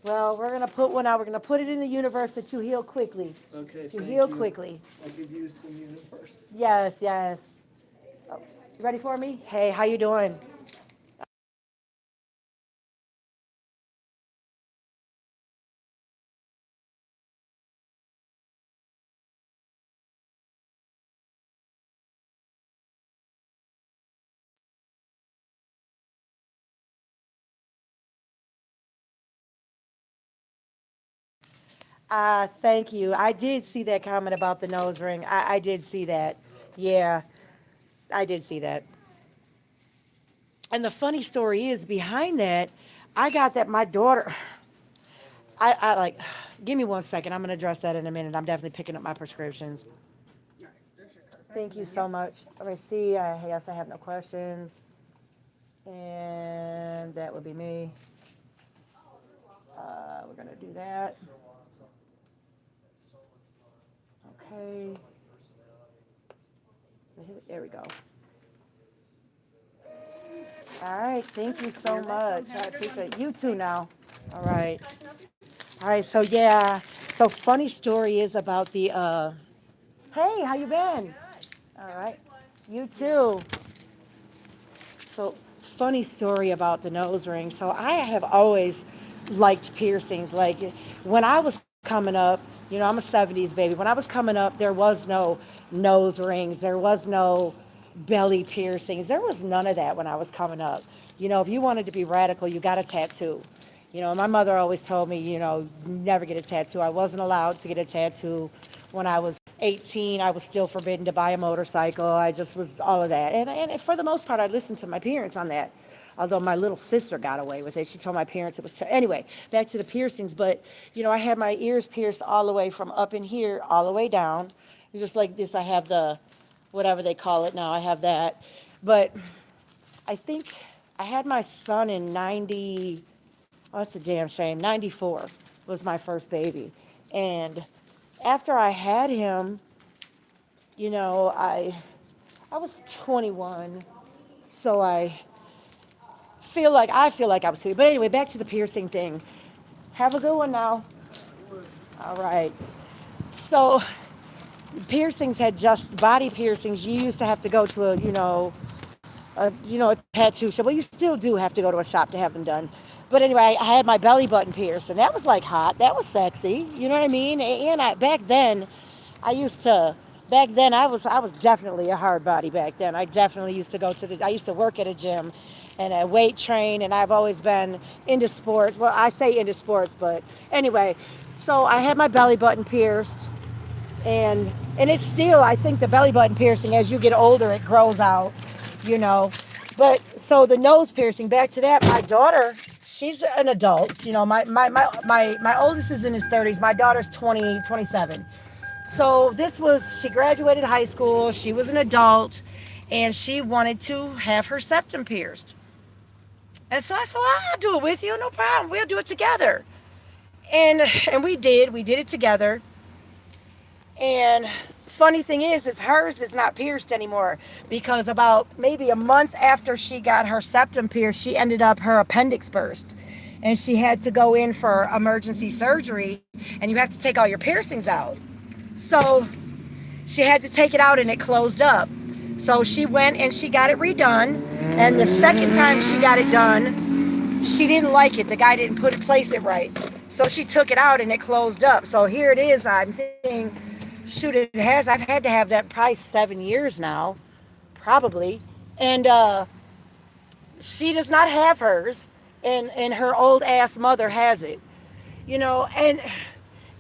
Well, we're gonna put one out. We're gonna put it in the universe that you heal quickly. Okay, You thank heal you. quickly. I could use some universe. Yes, yes. Oh, you ready for me? Hey, how you doing? Thank you. I did see that comment about the nose ring. I did see that. Yeah, I did see that. And the funny story is behind that, I got that my daughter. I like. Give me 1 second. I'm gonna address that in a minute. I'm definitely picking up my prescriptions. Thank you so much. Let me see. Yes, I have no questions, and that would be me. We're gonna do that. Okay. There we go. All right. Thank you so much. I appreciate it. You too now. All right. All right. So yeah. So funny story is about the. Hey, how you been? All right. You too. So funny story about the nose ring. So I have always liked piercings. Like when I was coming up, I'm a 70s baby. When I was coming up, there was no nose rings. There was no belly piercings. There was none of that when I was coming up. If you wanted to be radical, you got a tattoo. My mother always told me, never get a tattoo. I wasn't allowed to get a tattoo when I was 18. I was still forbidden to buy a motorcycle. I just was all of that. And for the most part, I listened to my parents on that. Although my little sister got away with it. She told my parents it was. Anyway, back to the piercings. But, I had my ears pierced all the way from up in here all the way down. Just like this, I have the, whatever they call it now, I have that. But I think I had my son in 90. Oh, that's a damn shame. 94 was my first baby. And after I had him, I was 21. So I feel like I was too. But anyway, back to the piercing thing. Have a good one now. All right. So piercings had just body piercings. You used to have to go to a tattoo shop. Well, you still do have to go to a shop to have them done. But anyway, I had my belly button pierced, and that was like hot. That was sexy. You know what I mean? And back then, I used to. Back then, I was definitely a hard body. Back then, I definitely used to I used to work at a gym, and a weight train, and I've always been into sports. Well, I say into sports, but anyway. So I had my belly button pierced, and it's still, I think the belly button piercing, as you get older, it grows out, you know. But so the nose piercing, back to that, my daughter, she's an adult. My oldest is in his 30s. My daughter's 20, 27. So she graduated high school, she was an adult, and she wanted to have her septum pierced. And so I said, well, I'll do it with you, no problem. We'll do it together. And we did it together. And funny thing is hers is not pierced anymore, because about maybe a month after she got her septum pierced, she ended up, her appendix burst, and she had to go in for emergency surgery, and you have to take all your piercings out. So she had to take it out and it closed up. So she went and she got it redone. And the second time she got it done, she didn't like it. The guy didn't place it right. So she took it out and it closed up. So here it is. I'm thinking, shoot, I've had to have that probably 7 years now, probably. And she does not have hers, and her old ass mother has it. You know, and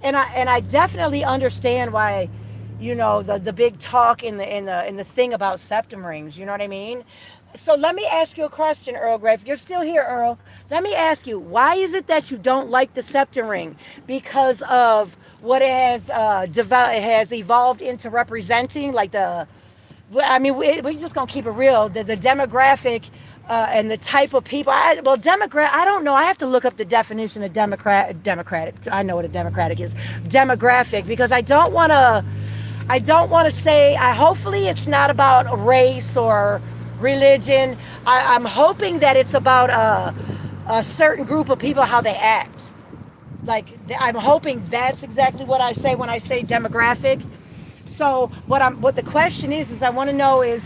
I definitely understand why, the big talk in the thing about septum rings. You know what I mean? So let me ask you a question, Earl Grey. If you're still here, Earl, let me ask you, why is it that you don't like the septum ring? Because of what it has it has evolved into representing, like the, I mean, we're just gonna keep it real. The demographic and the type of people. Democrat. I don't know. I have to look up the definition of Democratic. I know what a democratic is. Demographic, because I don't want to. I don't want to say. Hopefully, it's not about race or religion. I'm hoping that it's about a certain group of people, how they act. Like, I'm hoping that's exactly what I say when I say demographic. So what the question is I want to know is,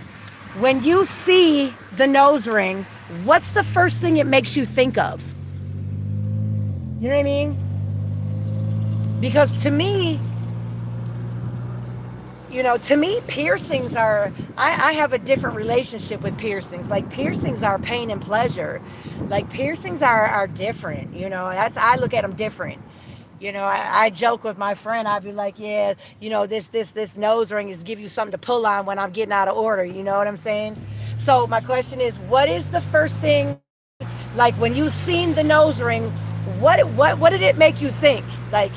when you see the nose ring, what's the first thing it makes you think of? You know what I mean? Because to me, piercings are, I have a different relationship with piercings. Like, piercings are pain and pleasure. Like, piercings are different, I look at them different. I joke with my friend. I'd be like, yeah, this nose ring is give you something to pull on when I'm getting out of order. You know what I'm saying? So my question is, what is the first thing, like, when you seen the nose ring, what did it make you think? Like,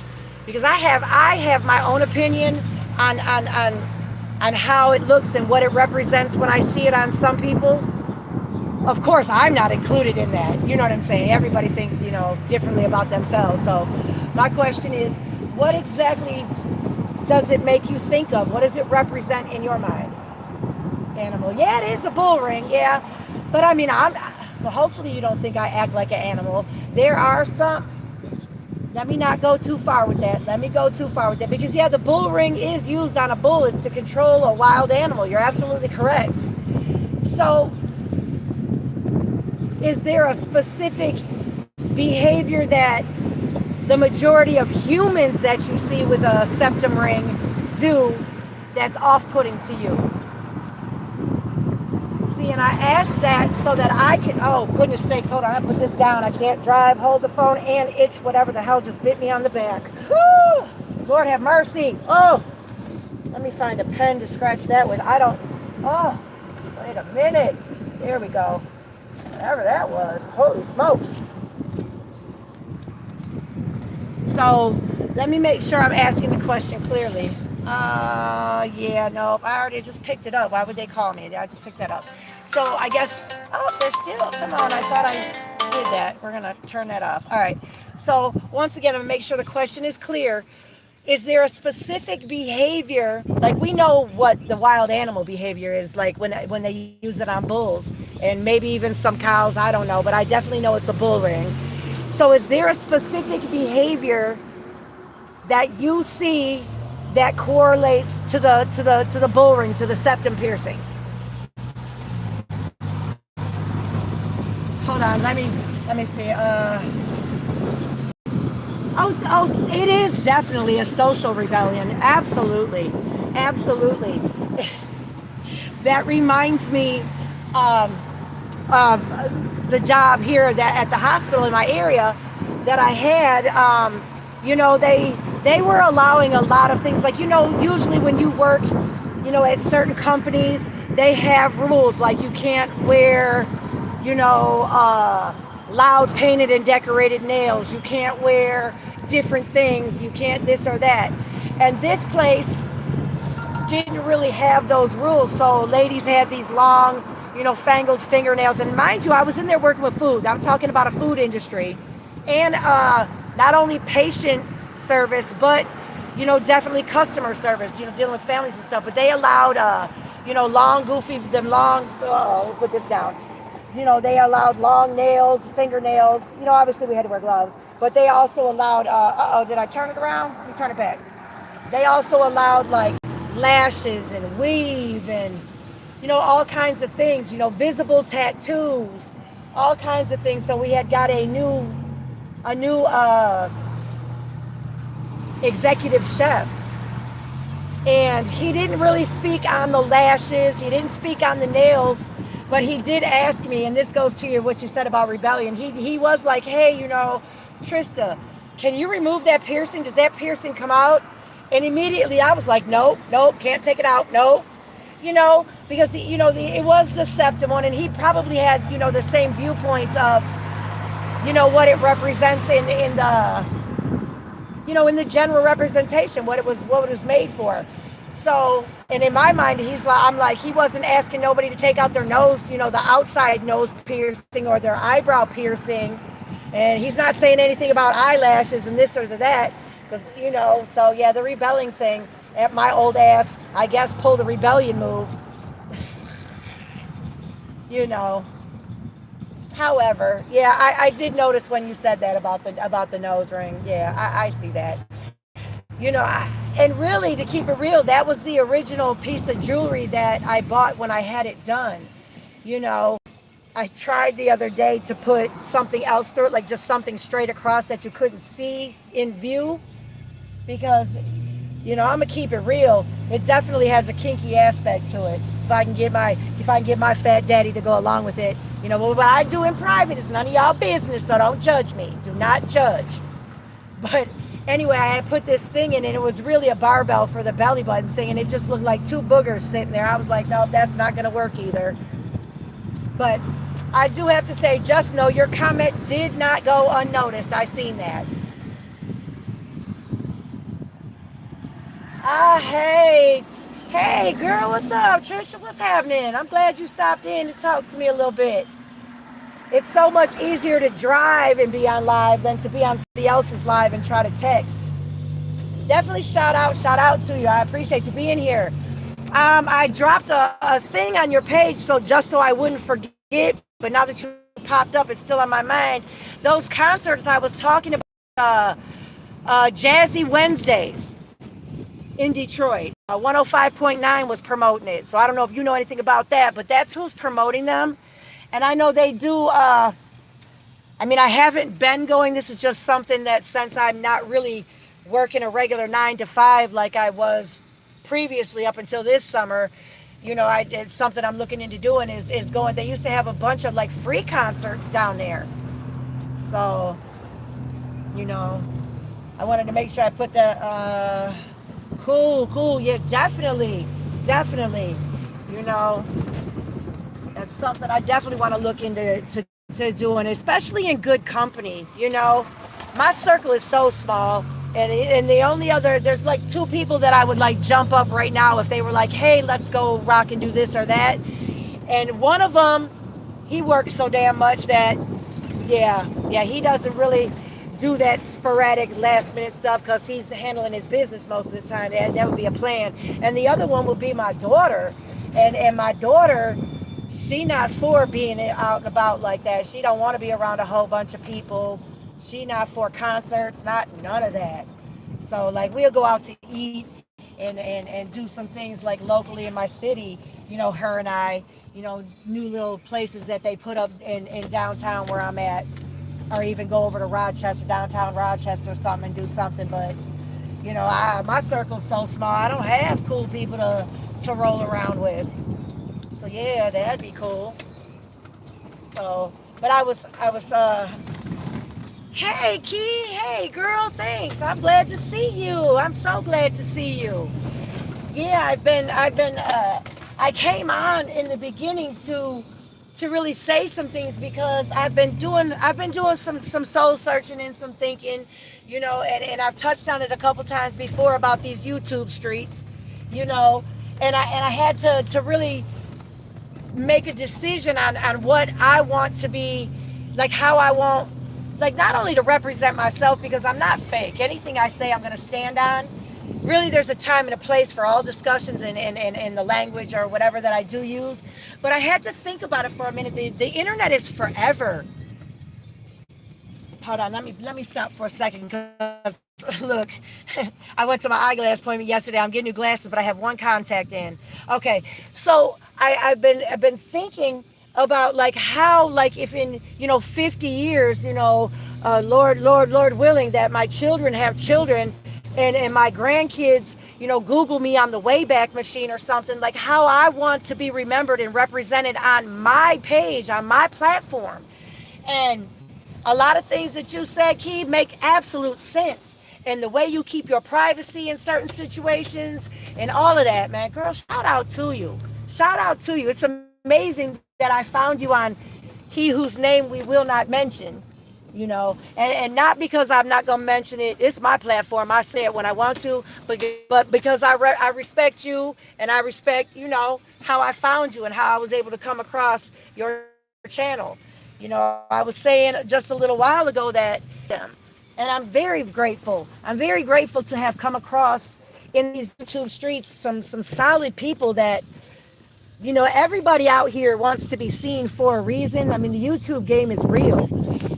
because I have my own opinion on how it looks and what it represents when I see it on some people. Of course, I'm not included in that. You know what I'm saying? Everybody thinks, differently about themselves. So my question is, what exactly does it make you think of? What does it represent in your mind? Animal. Yeah, it is a bull ring. Yeah. But I mean, hopefully you don't think I act like an animal. There are some. Let me not go too far with that. Because, yeah, the bull ring is used on a bull. It's to control a wild animal. You're absolutely correct. So, is there a specific behavior that the majority of humans that you see with a septum ring do that's off-putting to you? See, and I asked that so that I can, oh, goodness sakes, hold on, I put this down. I can't drive, hold the phone, and itch whatever the hell just bit me on the back. Woo! Lord have mercy. Oh, let me find a pen to scratch that with. Oh, wait a minute. There we go. Whatever that was. Holy smokes. So let me make sure I'm asking the question clearly. Yeah, no, I already just picked it up. Why would they call me? I just picked that up. So I guess, they're still, come on, I thought I did that. We're going to turn that off. All right. So once again, I'm going to make sure the question is clear. Is there a specific behavior, like we know what the wild animal behavior is, like when they use it on bulls and maybe even some cows, I don't know, but I definitely know it's a bull ring. So is there a specific behavior that you see that correlates to the bull ring, to the septum piercing? Hold on, let me see. It is definitely a social rebellion. Absolutely. That reminds me of the job here that at the hospital in my area that I had. They were allowing a lot of things, like, usually when you work, at certain companies, they have rules, like you can't wear, loud painted and decorated nails. You can't wear different things. You can't this or that. And this place didn't really have those rules. So ladies had these long, fangled fingernails. And mind you, I was in there working with food. I'm talking about a food industry. And not only patient service, but, definitely customer service, dealing with families and stuff. But they allowed, long, goofy, them long, let me put this down. They allowed long nails, fingernails. Obviously we had to wear gloves, but they also allowed, did I turn it around? Let me turn it back. They also allowed like lashes and weave and, all kinds of things, visible tattoos, all kinds of things. So we had got a new executive chef, and he didn't really speak on the lashes. He didn't speak on the nails, but he did ask me, and this goes to what you said about rebellion. He was like, hey, Trista, can you remove that piercing? Does that piercing come out? And immediately I was like, nope, can't take it out, nope. Because it was the septum one, and he probably had, the same viewpoints of, what it represents in the, in the general representation, what it was made for. So, and in my mind, I'm like, he wasn't asking nobody to take out their nose, the outside nose piercing or their eyebrow piercing. And he's not saying anything about eyelashes and this or that. Because, so yeah, the rebelling thing, at my old ass, I guess, pulled a rebellion move. However, yeah, I did notice when you said that about the nose ring. Yeah, I see that. And really, to keep it real, that was the original piece of jewelry that I bought when I had it done. I tried the other day to put something else through it, like just something straight across that you couldn't see in view, because I'm gonna keep it real. It definitely has a kinky aspect to it. If I can get my fat daddy to go along with it, what I do in private is none of y'all business, so don't judge me. Do not judge. But anyway, I had put this thing in, and it was really a barbell for the belly button thing, and it just looked like two boogers sitting there. I was like, no, that's not gonna work either. But I do have to say, just know your comment did not go unnoticed. I seen that. Hey, girl, what's up? Trisha, what's happening? I'm glad you stopped in to talk to me a little bit. It's so much easier to drive and be on live than to be on somebody else's live and try to text. Definitely shout out to you. I appreciate you being here. I dropped a thing on your page so I wouldn't forget, but now that you popped up, it's still on my mind. Those concerts I was talking about, Jazzy Wednesdays in Detroit. 105.9 was promoting it. So I don't know if you know anything about that, but that's who's promoting them. And I know they do, I haven't been going. This is just something that, since I'm not really working a regular 9 to 5 like I was previously up until this summer, it's something I'm looking into doing is going. They used to have a bunch of like free concerts down there. So, I wanted to make sure I put that, cool. Yeah, definitely. That's something I definitely want to look into to doing, especially in good company. My circle is so small, and the only other, there's like 2 people that I would like jump up right now if they were like, hey, let's go rock and do this or that. And one of them, he works so damn much that, yeah, he doesn't really do that sporadic last minute stuff because he's handling his business most of the time. That would be a plan. And the other one would be my daughter. And my daughter, she not for being out and about like that. She don't want to be around a whole bunch of people. She not for concerts, none of that. So like we'll go out to eat and do some things like locally in my city, her and I, new little places that they put up in downtown where I'm at. Or even go over to Rochester, downtown Rochester or something and do something. But, my circle's so small, I don't have cool people to roll around with. So yeah, that'd be cool. So, but I was, hey Key, hey girl, thanks. I'm glad to see you. I'm so glad to see you. Yeah, I came on in the beginning to really say some things because I've been doing some soul searching and some thinking, and I've touched on it a couple times before about these YouTube streets, and I had to really make a decision on what I want to be, like how I want, like not only to represent myself because I'm not fake. Anything I say, I'm going to stand on. Really, there's a time and a place for all discussions and the language or whatever that I do use. But I had to think about it for a minute. The internet is forever. Hold on, let me stop for a second because look, I went to my eyeglass appointment yesterday. I'm getting new glasses, but I have one contact in. Okay, so I've been thinking about like how like if in 50 years Lord willing that my children have children and my grandkids Google me on the Wayback Machine or something, like how I want to be remembered and represented on my page, on my platform. And a lot of things that you said, Key, make absolute sense. And the way you keep your privacy in certain situations and all of that, man, girl, shout out to you. Shout out to you. It's amazing that I found you on He Whose Name We Will Not mention, and not because I'm not going to mention it. It's my platform. I say it when I want to, but because I respect you and I respect, how I found you and how I was able to come across your channel. I was saying just a little while ago that and I'm very grateful. I'm very grateful to have come across in these YouTube streets some solid people that everybody out here wants to be seen for a reason. I mean, the YouTube game is real.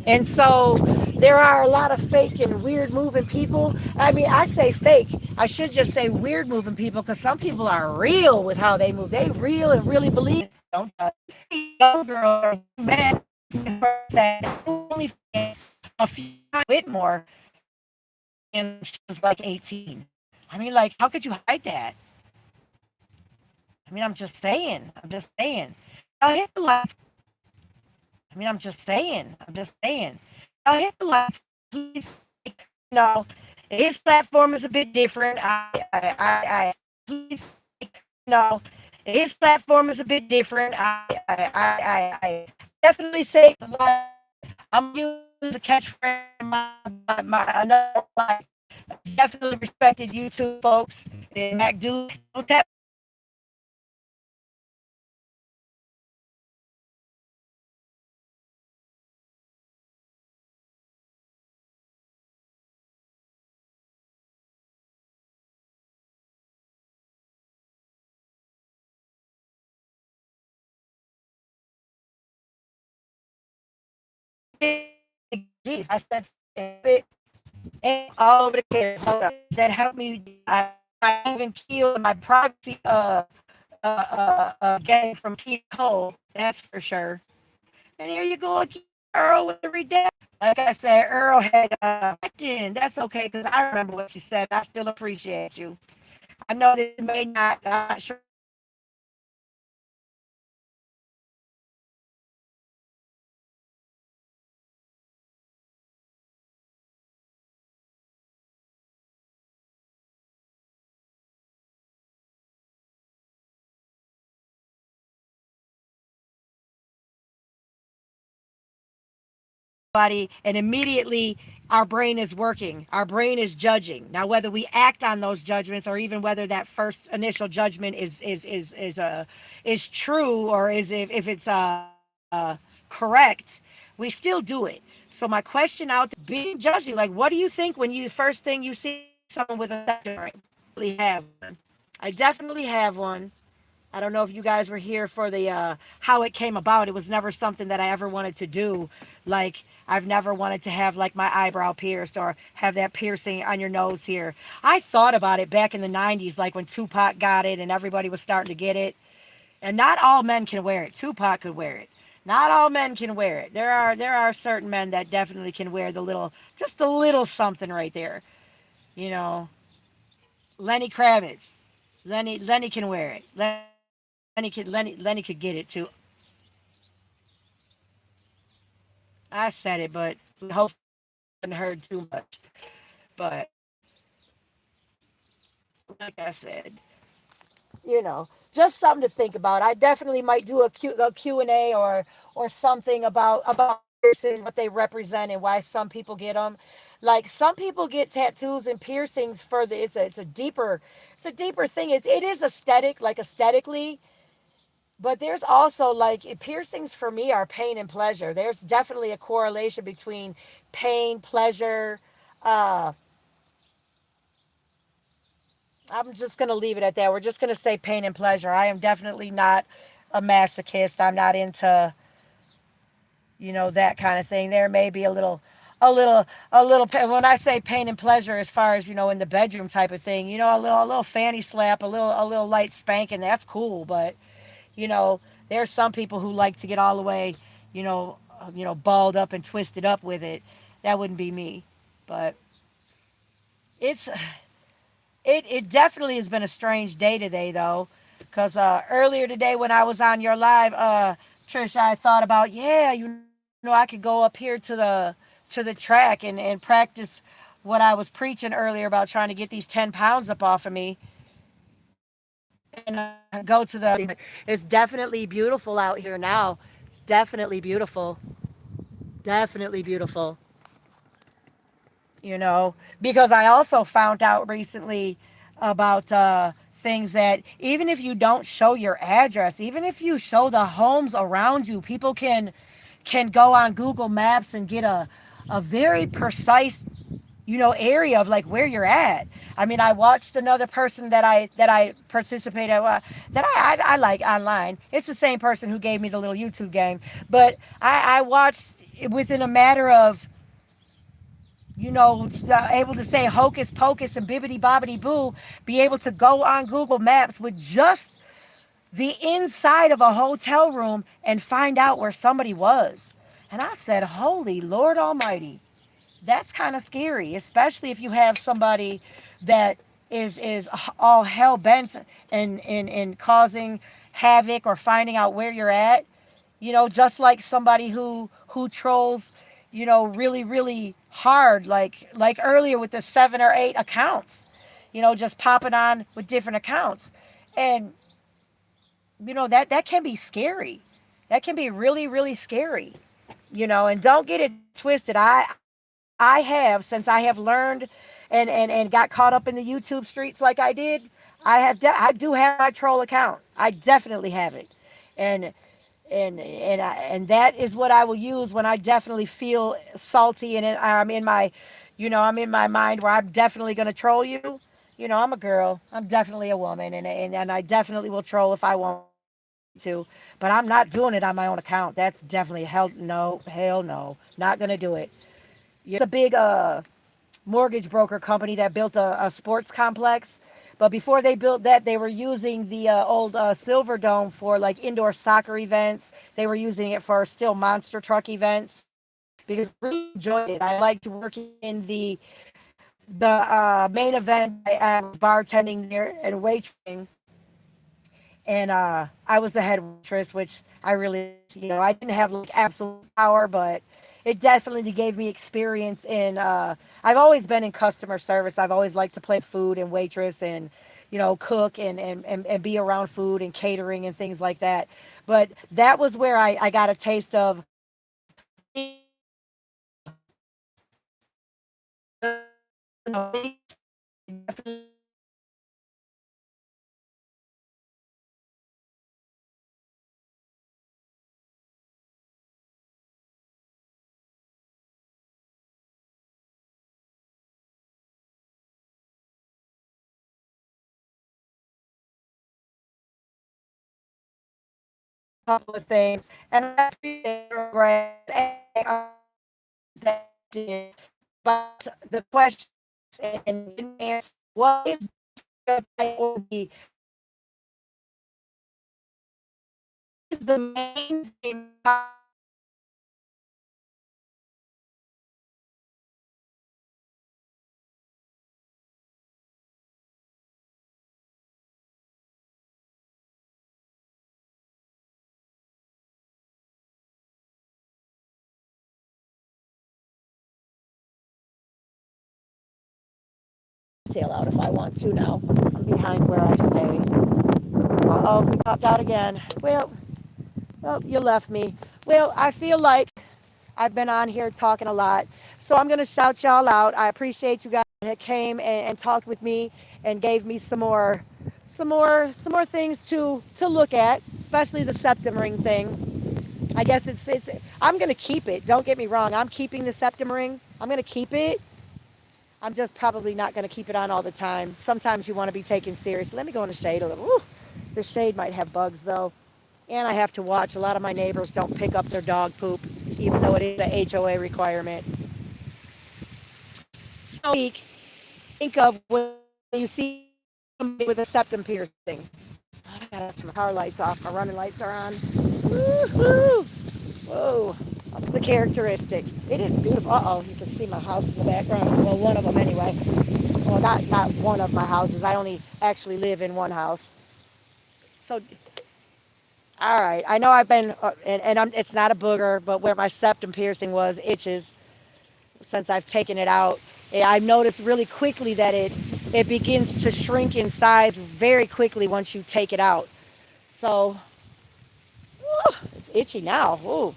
And so there are a lot of fake and weird moving people. I mean, I say fake. I should just say weird moving people because some people are real with how they move. They real and really believe. Don't young girl or man that only a few Whitmore and she was like 18. I mean, like, how could you hide that? I mean, I'm just saying. I'm just saying. I hit the like. I mean, I'm just saying. I'm just saying. I hit the like. Please, no, his platform is a bit different. Please, no, his platform is a bit different. I definitely say I'm gonna use a catchphrase. My another like definitely respected YouTube folks. And Mac do don't tap. Geez, I said it all over the care. That helped me. I even killed my privacy game from Keith Cole. That's for sure. And here you go again, Earl with the redemption. Like I said, Earl had in. That's okay because I remember what she said. I still appreciate you. I know this may not. I'm not sure. And immediately our brain is working, our brain is judging. Now whether we act on those judgments or even whether that first initial judgment is true or is if it's correct, we still do it. So my question out there, being judging, like what do you think when you first thing you see someone with a ring? Have one. I definitely have one. I don't know if you guys were here for the how it came about. It was never something that I ever wanted to do. Like I've never wanted to have like my eyebrow pierced or have that piercing on your nose here. I thought about it back in the 90s, like when Tupac got it and everybody was starting to get it. And not all men can wear it. Tupac could wear it. Not all men can wear it. There are certain men that definitely can wear the little, just a little something right there. You know, Lenny Kravitz. Lenny can wear it. Lenny could get it too. I said it, but we hope I haven't heard too much. But like I said, just something to think about. I definitely might do a Q&A or something about piercing, what they represent and why some people get them. Like some people get tattoos and piercings for the it's a deeper thing. It is aesthetic, like aesthetically. But there's also like piercings for me are pain and pleasure. There's definitely a correlation between pain, pleasure. Uh, I'm just going to leave it at that. We're just going to say pain and pleasure. I am definitely not a masochist. I'm not into, that kind of thing. There may be when I say pain and pleasure, as far as, in the bedroom type of thing, a little fanny slap, a little light spanking, that's cool. But, you know, there's some people who like to get all the way, balled up and twisted up with it. That wouldn't be me. But it's it definitely has been a strange day today, though, because earlier today when I was on your live, Trish, I thought about, yeah, I could go up here to the track and practice what I was preaching earlier about trying to get these 10 pounds up off of me and go to the. It's definitely beautiful out here now. It's definitely beautiful. Definitely beautiful. Because I also found out recently about things that even if you don't show your address, even if you show the homes around you, people can go on Google Maps and get a very precise area of like where you're at. I mean, I watched another person that I participated that I like online. It's the same person who gave me the little YouTube game, but I watched within a matter of able to say hocus pocus and bibbity bobbity boo, be able to go on Google Maps with just the inside of a hotel room and find out where somebody was. And I said, Holy Lord Almighty, that's kind of scary, especially if you have somebody that is all hell bent in causing havoc or finding out where you're at. Just like somebody who trolls, really really hard, like earlier with the 7 or 8 accounts, just popping on with different accounts, and that can be scary. That can be really really scary. And don't get it twisted. I have, since I have learned and got caught up in the YouTube streets like I did, I do have my troll account. I definitely have it. And and that is what I will use when I definitely feel salty and I'm in my mind where I'm definitely going to troll you. I'm a girl. I'm definitely a woman, and I definitely will troll if I want to, but I'm not doing it on my own account. That's definitely hell no, not gonna do it. It's a big mortgage broker company that built a sports complex. But before they built that, they were using the old Silver Dome for like indoor soccer events. They were using it for still monster truck events because I really enjoyed it. I liked working in the main event. I was bartending there and waitressing, and I was the head waitress, which I really, I didn't have like absolute power, but it definitely gave me experience in. I've always been in customer service. I've always liked to play food and waitress and, cook and be around food and catering and things like that. But that was where I got a taste of a couple of things, and I appreciate your grass that did. But the question and didn't answer, what is the main thing tail out if I want to now. I'm behind where I stay. Oh, we popped out again. Well, you left me. Well, I feel like I've been on here talking a lot. So I'm going to shout y'all out. I appreciate you guys that came and talked with me and gave me some more things to look at, especially the septum ring thing. I guess it's I'm gonna keep it. Don't get me wrong. I'm keeping the septum ring. I'm gonna keep it. I'm just probably not gonna keep it on all the time. Sometimes you want to be taken serious. Let me go in the shade a little. Woo. The shade might have bugs though, and I have to watch. A lot of my neighbors don't pick up their dog poop, even though it is a HOA requirement. So think of when you see somebody with a septum piercing. I gotta turn my car lights off. My running lights are on. Woo-hoo! Whoa. That's the characteristic. It is beautiful. Uh-oh, you can see my house in the background. Well, one of them anyway. Well, not one of my houses. I only actually live in one house. So, all right. I know I've been, it's not a booger, but where my septum piercing was itches since I've taken it out. I've noticed really quickly that it begins to shrink in size very quickly once you take it out. So, it's itchy now. Ooh.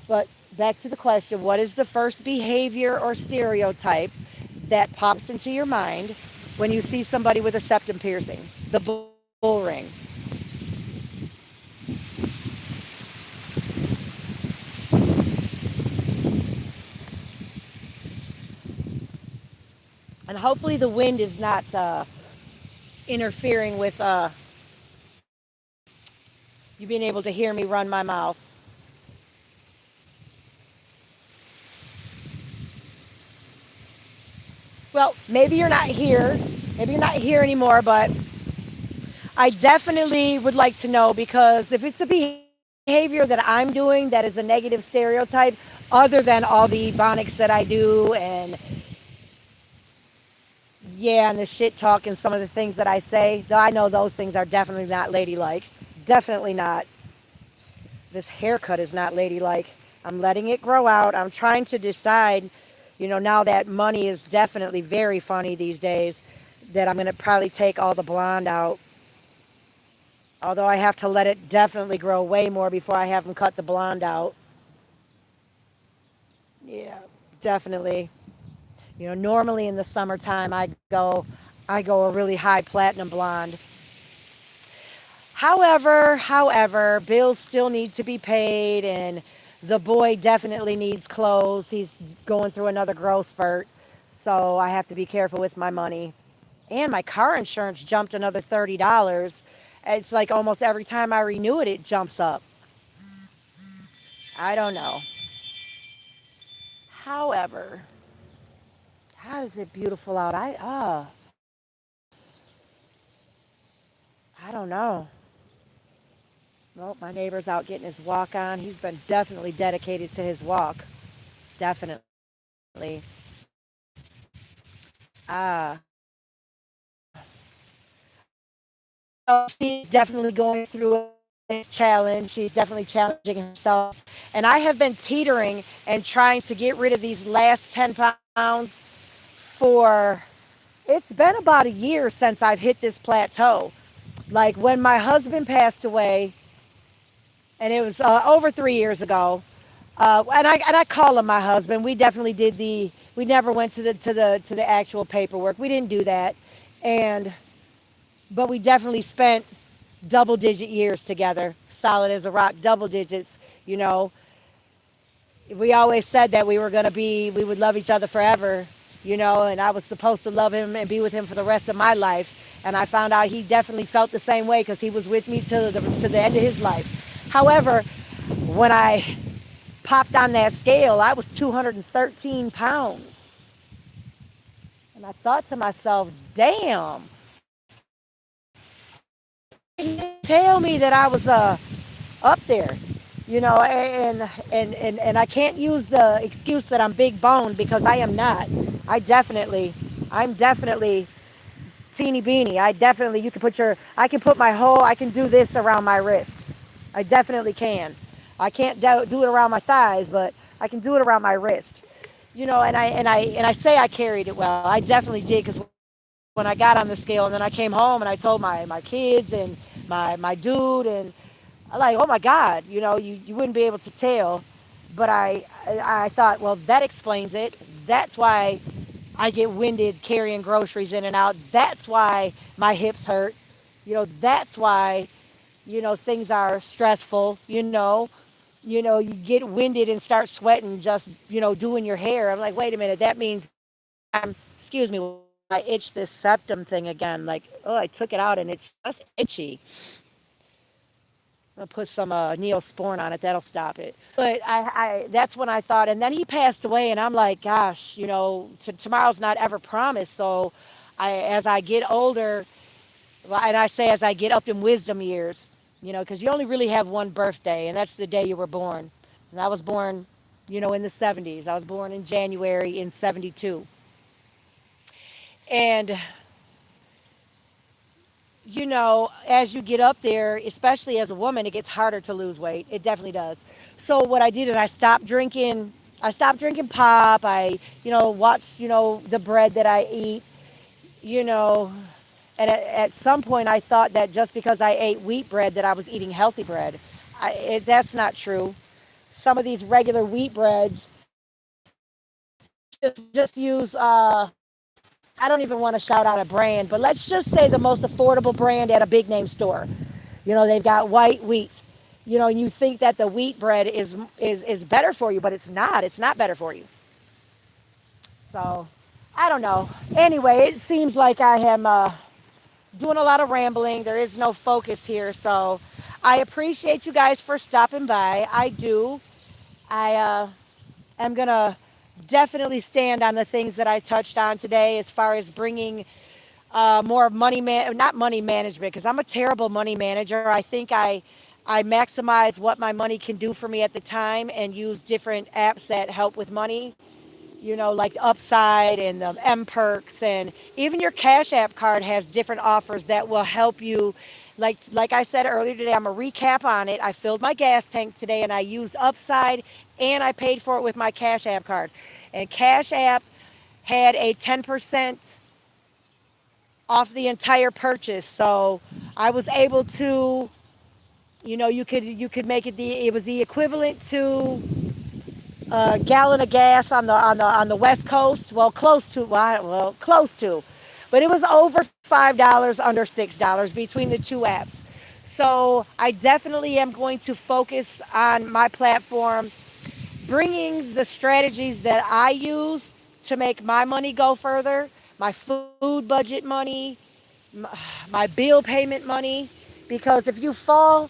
But back to the question, what is the first behavior or stereotype that pops into your mind when you see somebody with a septum piercing? The bull ring. And hopefully the wind is not interfering with you being able to hear me run my mouth. Well, maybe you're not here. Maybe you're not here anymore, but I definitely would like to know, because if it's a behavior that I'm doing that is a negative stereotype, other than all the ebonics that I do, and yeah, and the shit talk and some of the things that I say, though I know those things are definitely not ladylike. Definitely not. This haircut is not ladylike. I'm letting it grow out. I'm trying to decide, now that money is definitely very funny these days, that I'm going to probably take all the blonde out. Although I have to let it definitely grow way more before I have them cut the blonde out. Yeah, definitely. Normally in the summertime I go a really high platinum blonde. However, bills still need to be paid, and the boy definitely needs clothes. He's going through another growth spurt, so I have to be careful with my money. And my car insurance jumped another $30. It's like almost every time I renew it, it jumps up. I don't know. However, how is it beautiful out? I don't know. Well, my neighbor's out getting his walk on. He's been definitely dedicated to his walk. Definitely. Ah. She's definitely going through a challenge. She's definitely challenging herself. And I have been teetering and trying to get rid of these last 10 pounds for, it's been about a year since I've hit this plateau. Like when my husband passed away, and it was over 3 years ago. And I call him my husband. We definitely did the. We never went to the actual paperwork. We didn't do that, and but we definitely spent double-digit years together, solid as a rock, double digits. You know, we always said that we would love each other forever. And I was supposed to love him and be with him for the rest of my life. And I found out he definitely felt the same way, because he was with me to the end of his life. However, when I popped on that scale, I was 213 pounds. And I thought to myself, damn, he didn't tell me that I was up there. And I can't use the excuse that I'm big boned, because I am not. I'm definitely teeny beanie. I can put I can do this around my wrist. I definitely can. I can't do it around my thighs, but I can do it around my wrist. And I say I carried it well. I definitely did, because when I got on the scale and then I came home and I told my kids and my dude, and I'm like, oh my God, you wouldn't be able to tell. But I thought, well, that explains it. That's why I get winded carrying groceries in and out. That's why my hips hurt. That's why, things are stressful, you get winded and start sweating just, doing your hair. I'm like, wait a minute, that means excuse me, I itch this septum thing again. Like, oh, I took it out and it's just itchy. I'll put some Neosporin on it. That'll stop it. But that's when I thought, and then he passed away, and I'm like, gosh, tomorrow's not ever promised. So, as I get older, well, and I say as I get up in wisdom years, because you only really have one birthday, and that's the day you were born. And I was born, in the 70s. I was born in January in 72. And as you get up there, especially as a woman, it gets harder to lose weight. It definitely does. So what I did is I stopped drinking. I stopped drinking pop. I, watched, the bread that I eat, you know, and at some point I thought that just because I ate wheat bread that I was eating healthy bread. That's not true. Some of these regular wheat breads just use, I don't even want to shout out a brand, but let's just say the most affordable brand at a big name store. They've got white wheat. And you think that the wheat bread is better for you, but it's not. It's not better for you. So, I don't know. Anyway, it seems like I am doing a lot of rambling. There is no focus here. So, I appreciate you guys for stopping by. I do. I am going to definitely stand on the things that I touched on today as far as bringing more not money management, because I'm a terrible money manager. I think I maximize what my money can do for me at the time and use different apps that help with money, like Upside and M Perks, and even your Cash App card has different offers that will help you. Like I said earlier today, I'm a recap on it. I filled my gas tank today and I used Upside and I paid for it with my Cash App card. And Cash App had a 10% off the entire purchase. So I was able to, you could make it was the equivalent to a gallon of gas on the West Coast. Well, close to, but it was over $5, under $6 between the two apps. So I definitely am going to focus on my platform, bringing the strategies that I use to make my money go further, my food budget money, my bill payment money, because if you fall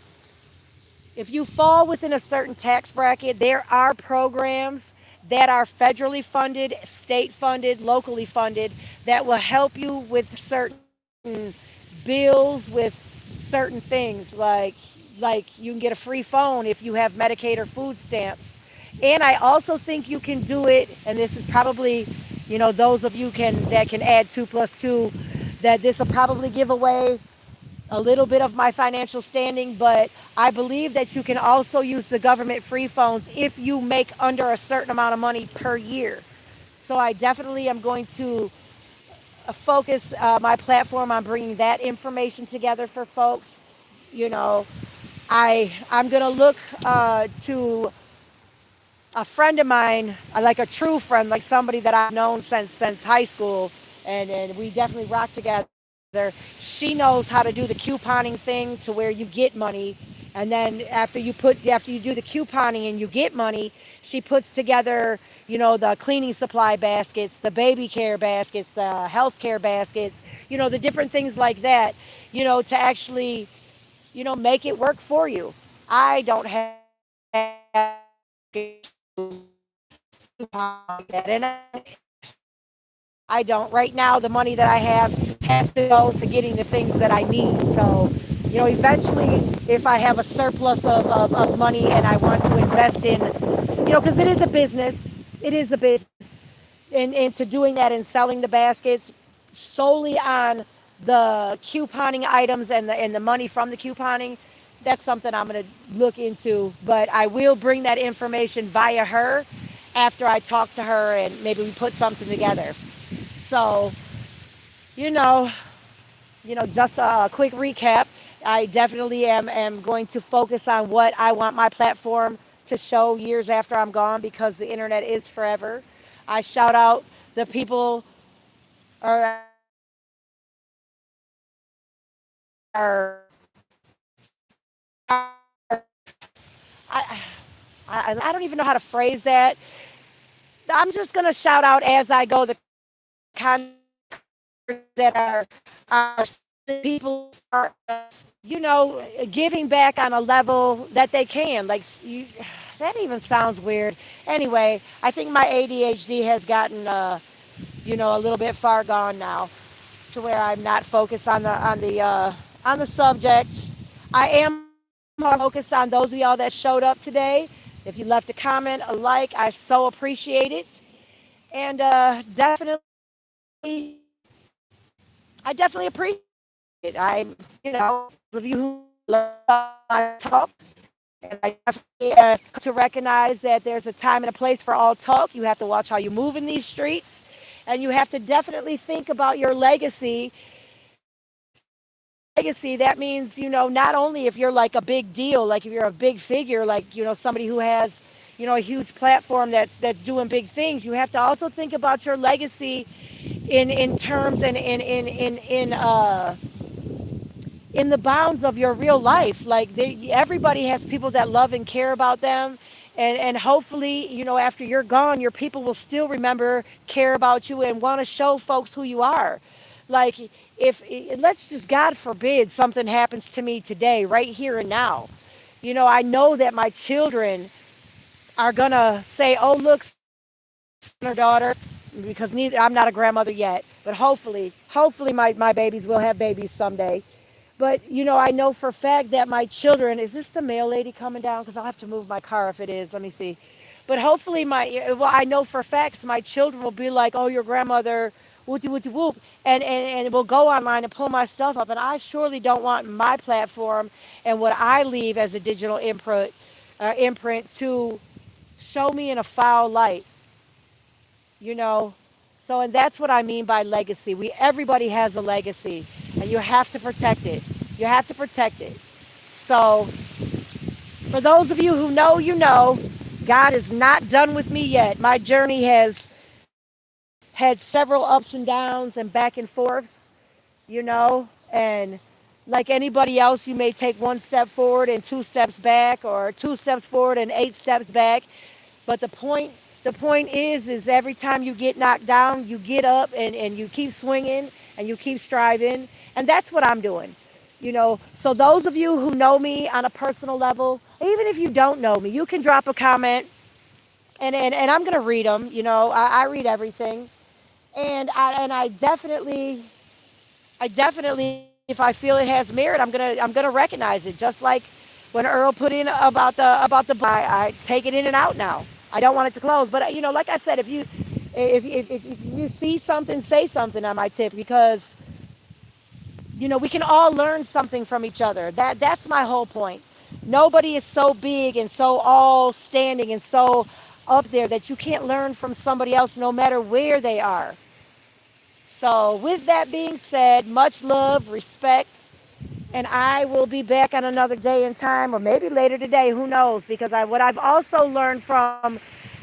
within a certain tax bracket, there are programs that are federally funded, state funded, locally funded, that will help you with certain bills, with certain things, like you can get a free phone if you have Medicaid or food stamps. And I also think you can do it, and this is probably, those of you that can add 2 plus 2, that this will probably give away a little bit of my financial standing, but I believe that you can also use the government free phones if you make under a certain amount of money per year. So I definitely am going to focus my platform on bringing that information together for folks. You know, I'm going to look to a friend of mine, like a true friend, like somebody that I've known since high school, and we definitely rock together. She knows how to do the couponing thing to where you get money, and then after you do the couponing and you get money, she puts together, the cleaning supply baskets, the baby care baskets, the health care baskets, the different things like that, to actually, make it work for you. I don't have that, and I don't. Right now, the money that I have has to go to getting the things that I need. So, eventually, if I have a surplus of money and I want to invest in, because it is a business, and into doing that and selling the baskets solely on the couponing items and the money from the couponing, that's something I'm going to look into. But I will bring that information via her after I talk to her and maybe we put something together. So, you know, just a quick recap. I definitely am going to focus on what I want my platform to show years after I'm gone, because the internet is forever. I shout out the people are I, I don't even know how to phrase that. I'm just gonna shout out as I go the kind that are people are, giving back on a level that they can. Like you, that even sounds weird. Anyway, I think my ADHD has gotten a little bit far gone now, to where I'm not focused on the subject. I am more focused on those of y'all that showed up today. If you left a comment, a like, I so appreciate it. And I definitely appreciate it. Those of you who love my talk, and I definitely to recognize that there's a time and a place for all talk. You have to watch how you move in these streets, and you have to definitely think about your legacy. That means, not only if you're like a big deal, like if you're a big figure, like, somebody who has, a huge platform that's doing big things. You have to also think about your legacy in terms and in the bounds of your real life. Like everybody has people that love and care about them. And hopefully, after you're gone, your people will still remember, care about you, and want to show folks who you are. Like, if, let's just, God forbid, something happens to me today, right here and now. I know that my children are going to say, oh, look, son or daughter, because I'm not a grandmother yet, but hopefully my babies will have babies someday. But, I know for a fact that my children, is this the mail lady coming down? Because I'll have to move my car if it is. Let me see. But hopefully I know for facts my children will be like, oh, your grandmother, whoopty whoopty whoop, and will go online and pull my stuff up. And I surely don't want my platform and what I leave as a digital imprint to show me in a foul light, you know. So, and that's what I mean by legacy. Everybody has a legacy, and you have to protect it. You have to protect it. So, for those of you who know, God is not done with me yet. My journey has had several ups and downs and back and forth, and like anybody else, you may take one step forward and two steps back, or two steps forward and eight steps back. But the point is every time you get knocked down, you get up and you keep swinging and you keep striving. And that's what I'm doing. So those of you who know me on a personal level, even if you don't know me, you can drop a comment, and I'm going to read them. I read everything. And I definitely, if I feel it has merit, I'm gonna recognize it. Just like when Earl put in about the I take it in and out now. I don't want it to close, but like I said, if you see something, say something on my tip, because we can all learn something from each other. That's my whole point. Nobody is so big and so all standing and so up there that you can't learn from somebody else, no matter where they are. So, with that being said, much love, respect, and I will be back on another day and time, or maybe later today, who knows? Because what I've also learned from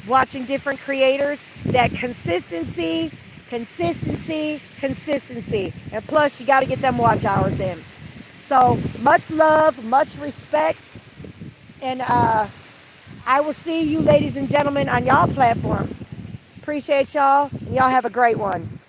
watching different creators, that consistency, and plus you got to get them watch hours in. So, much love, much respect, and I will see you, ladies and gentlemen, on y'all platforms. Appreciate y'all, and y'all have a great one.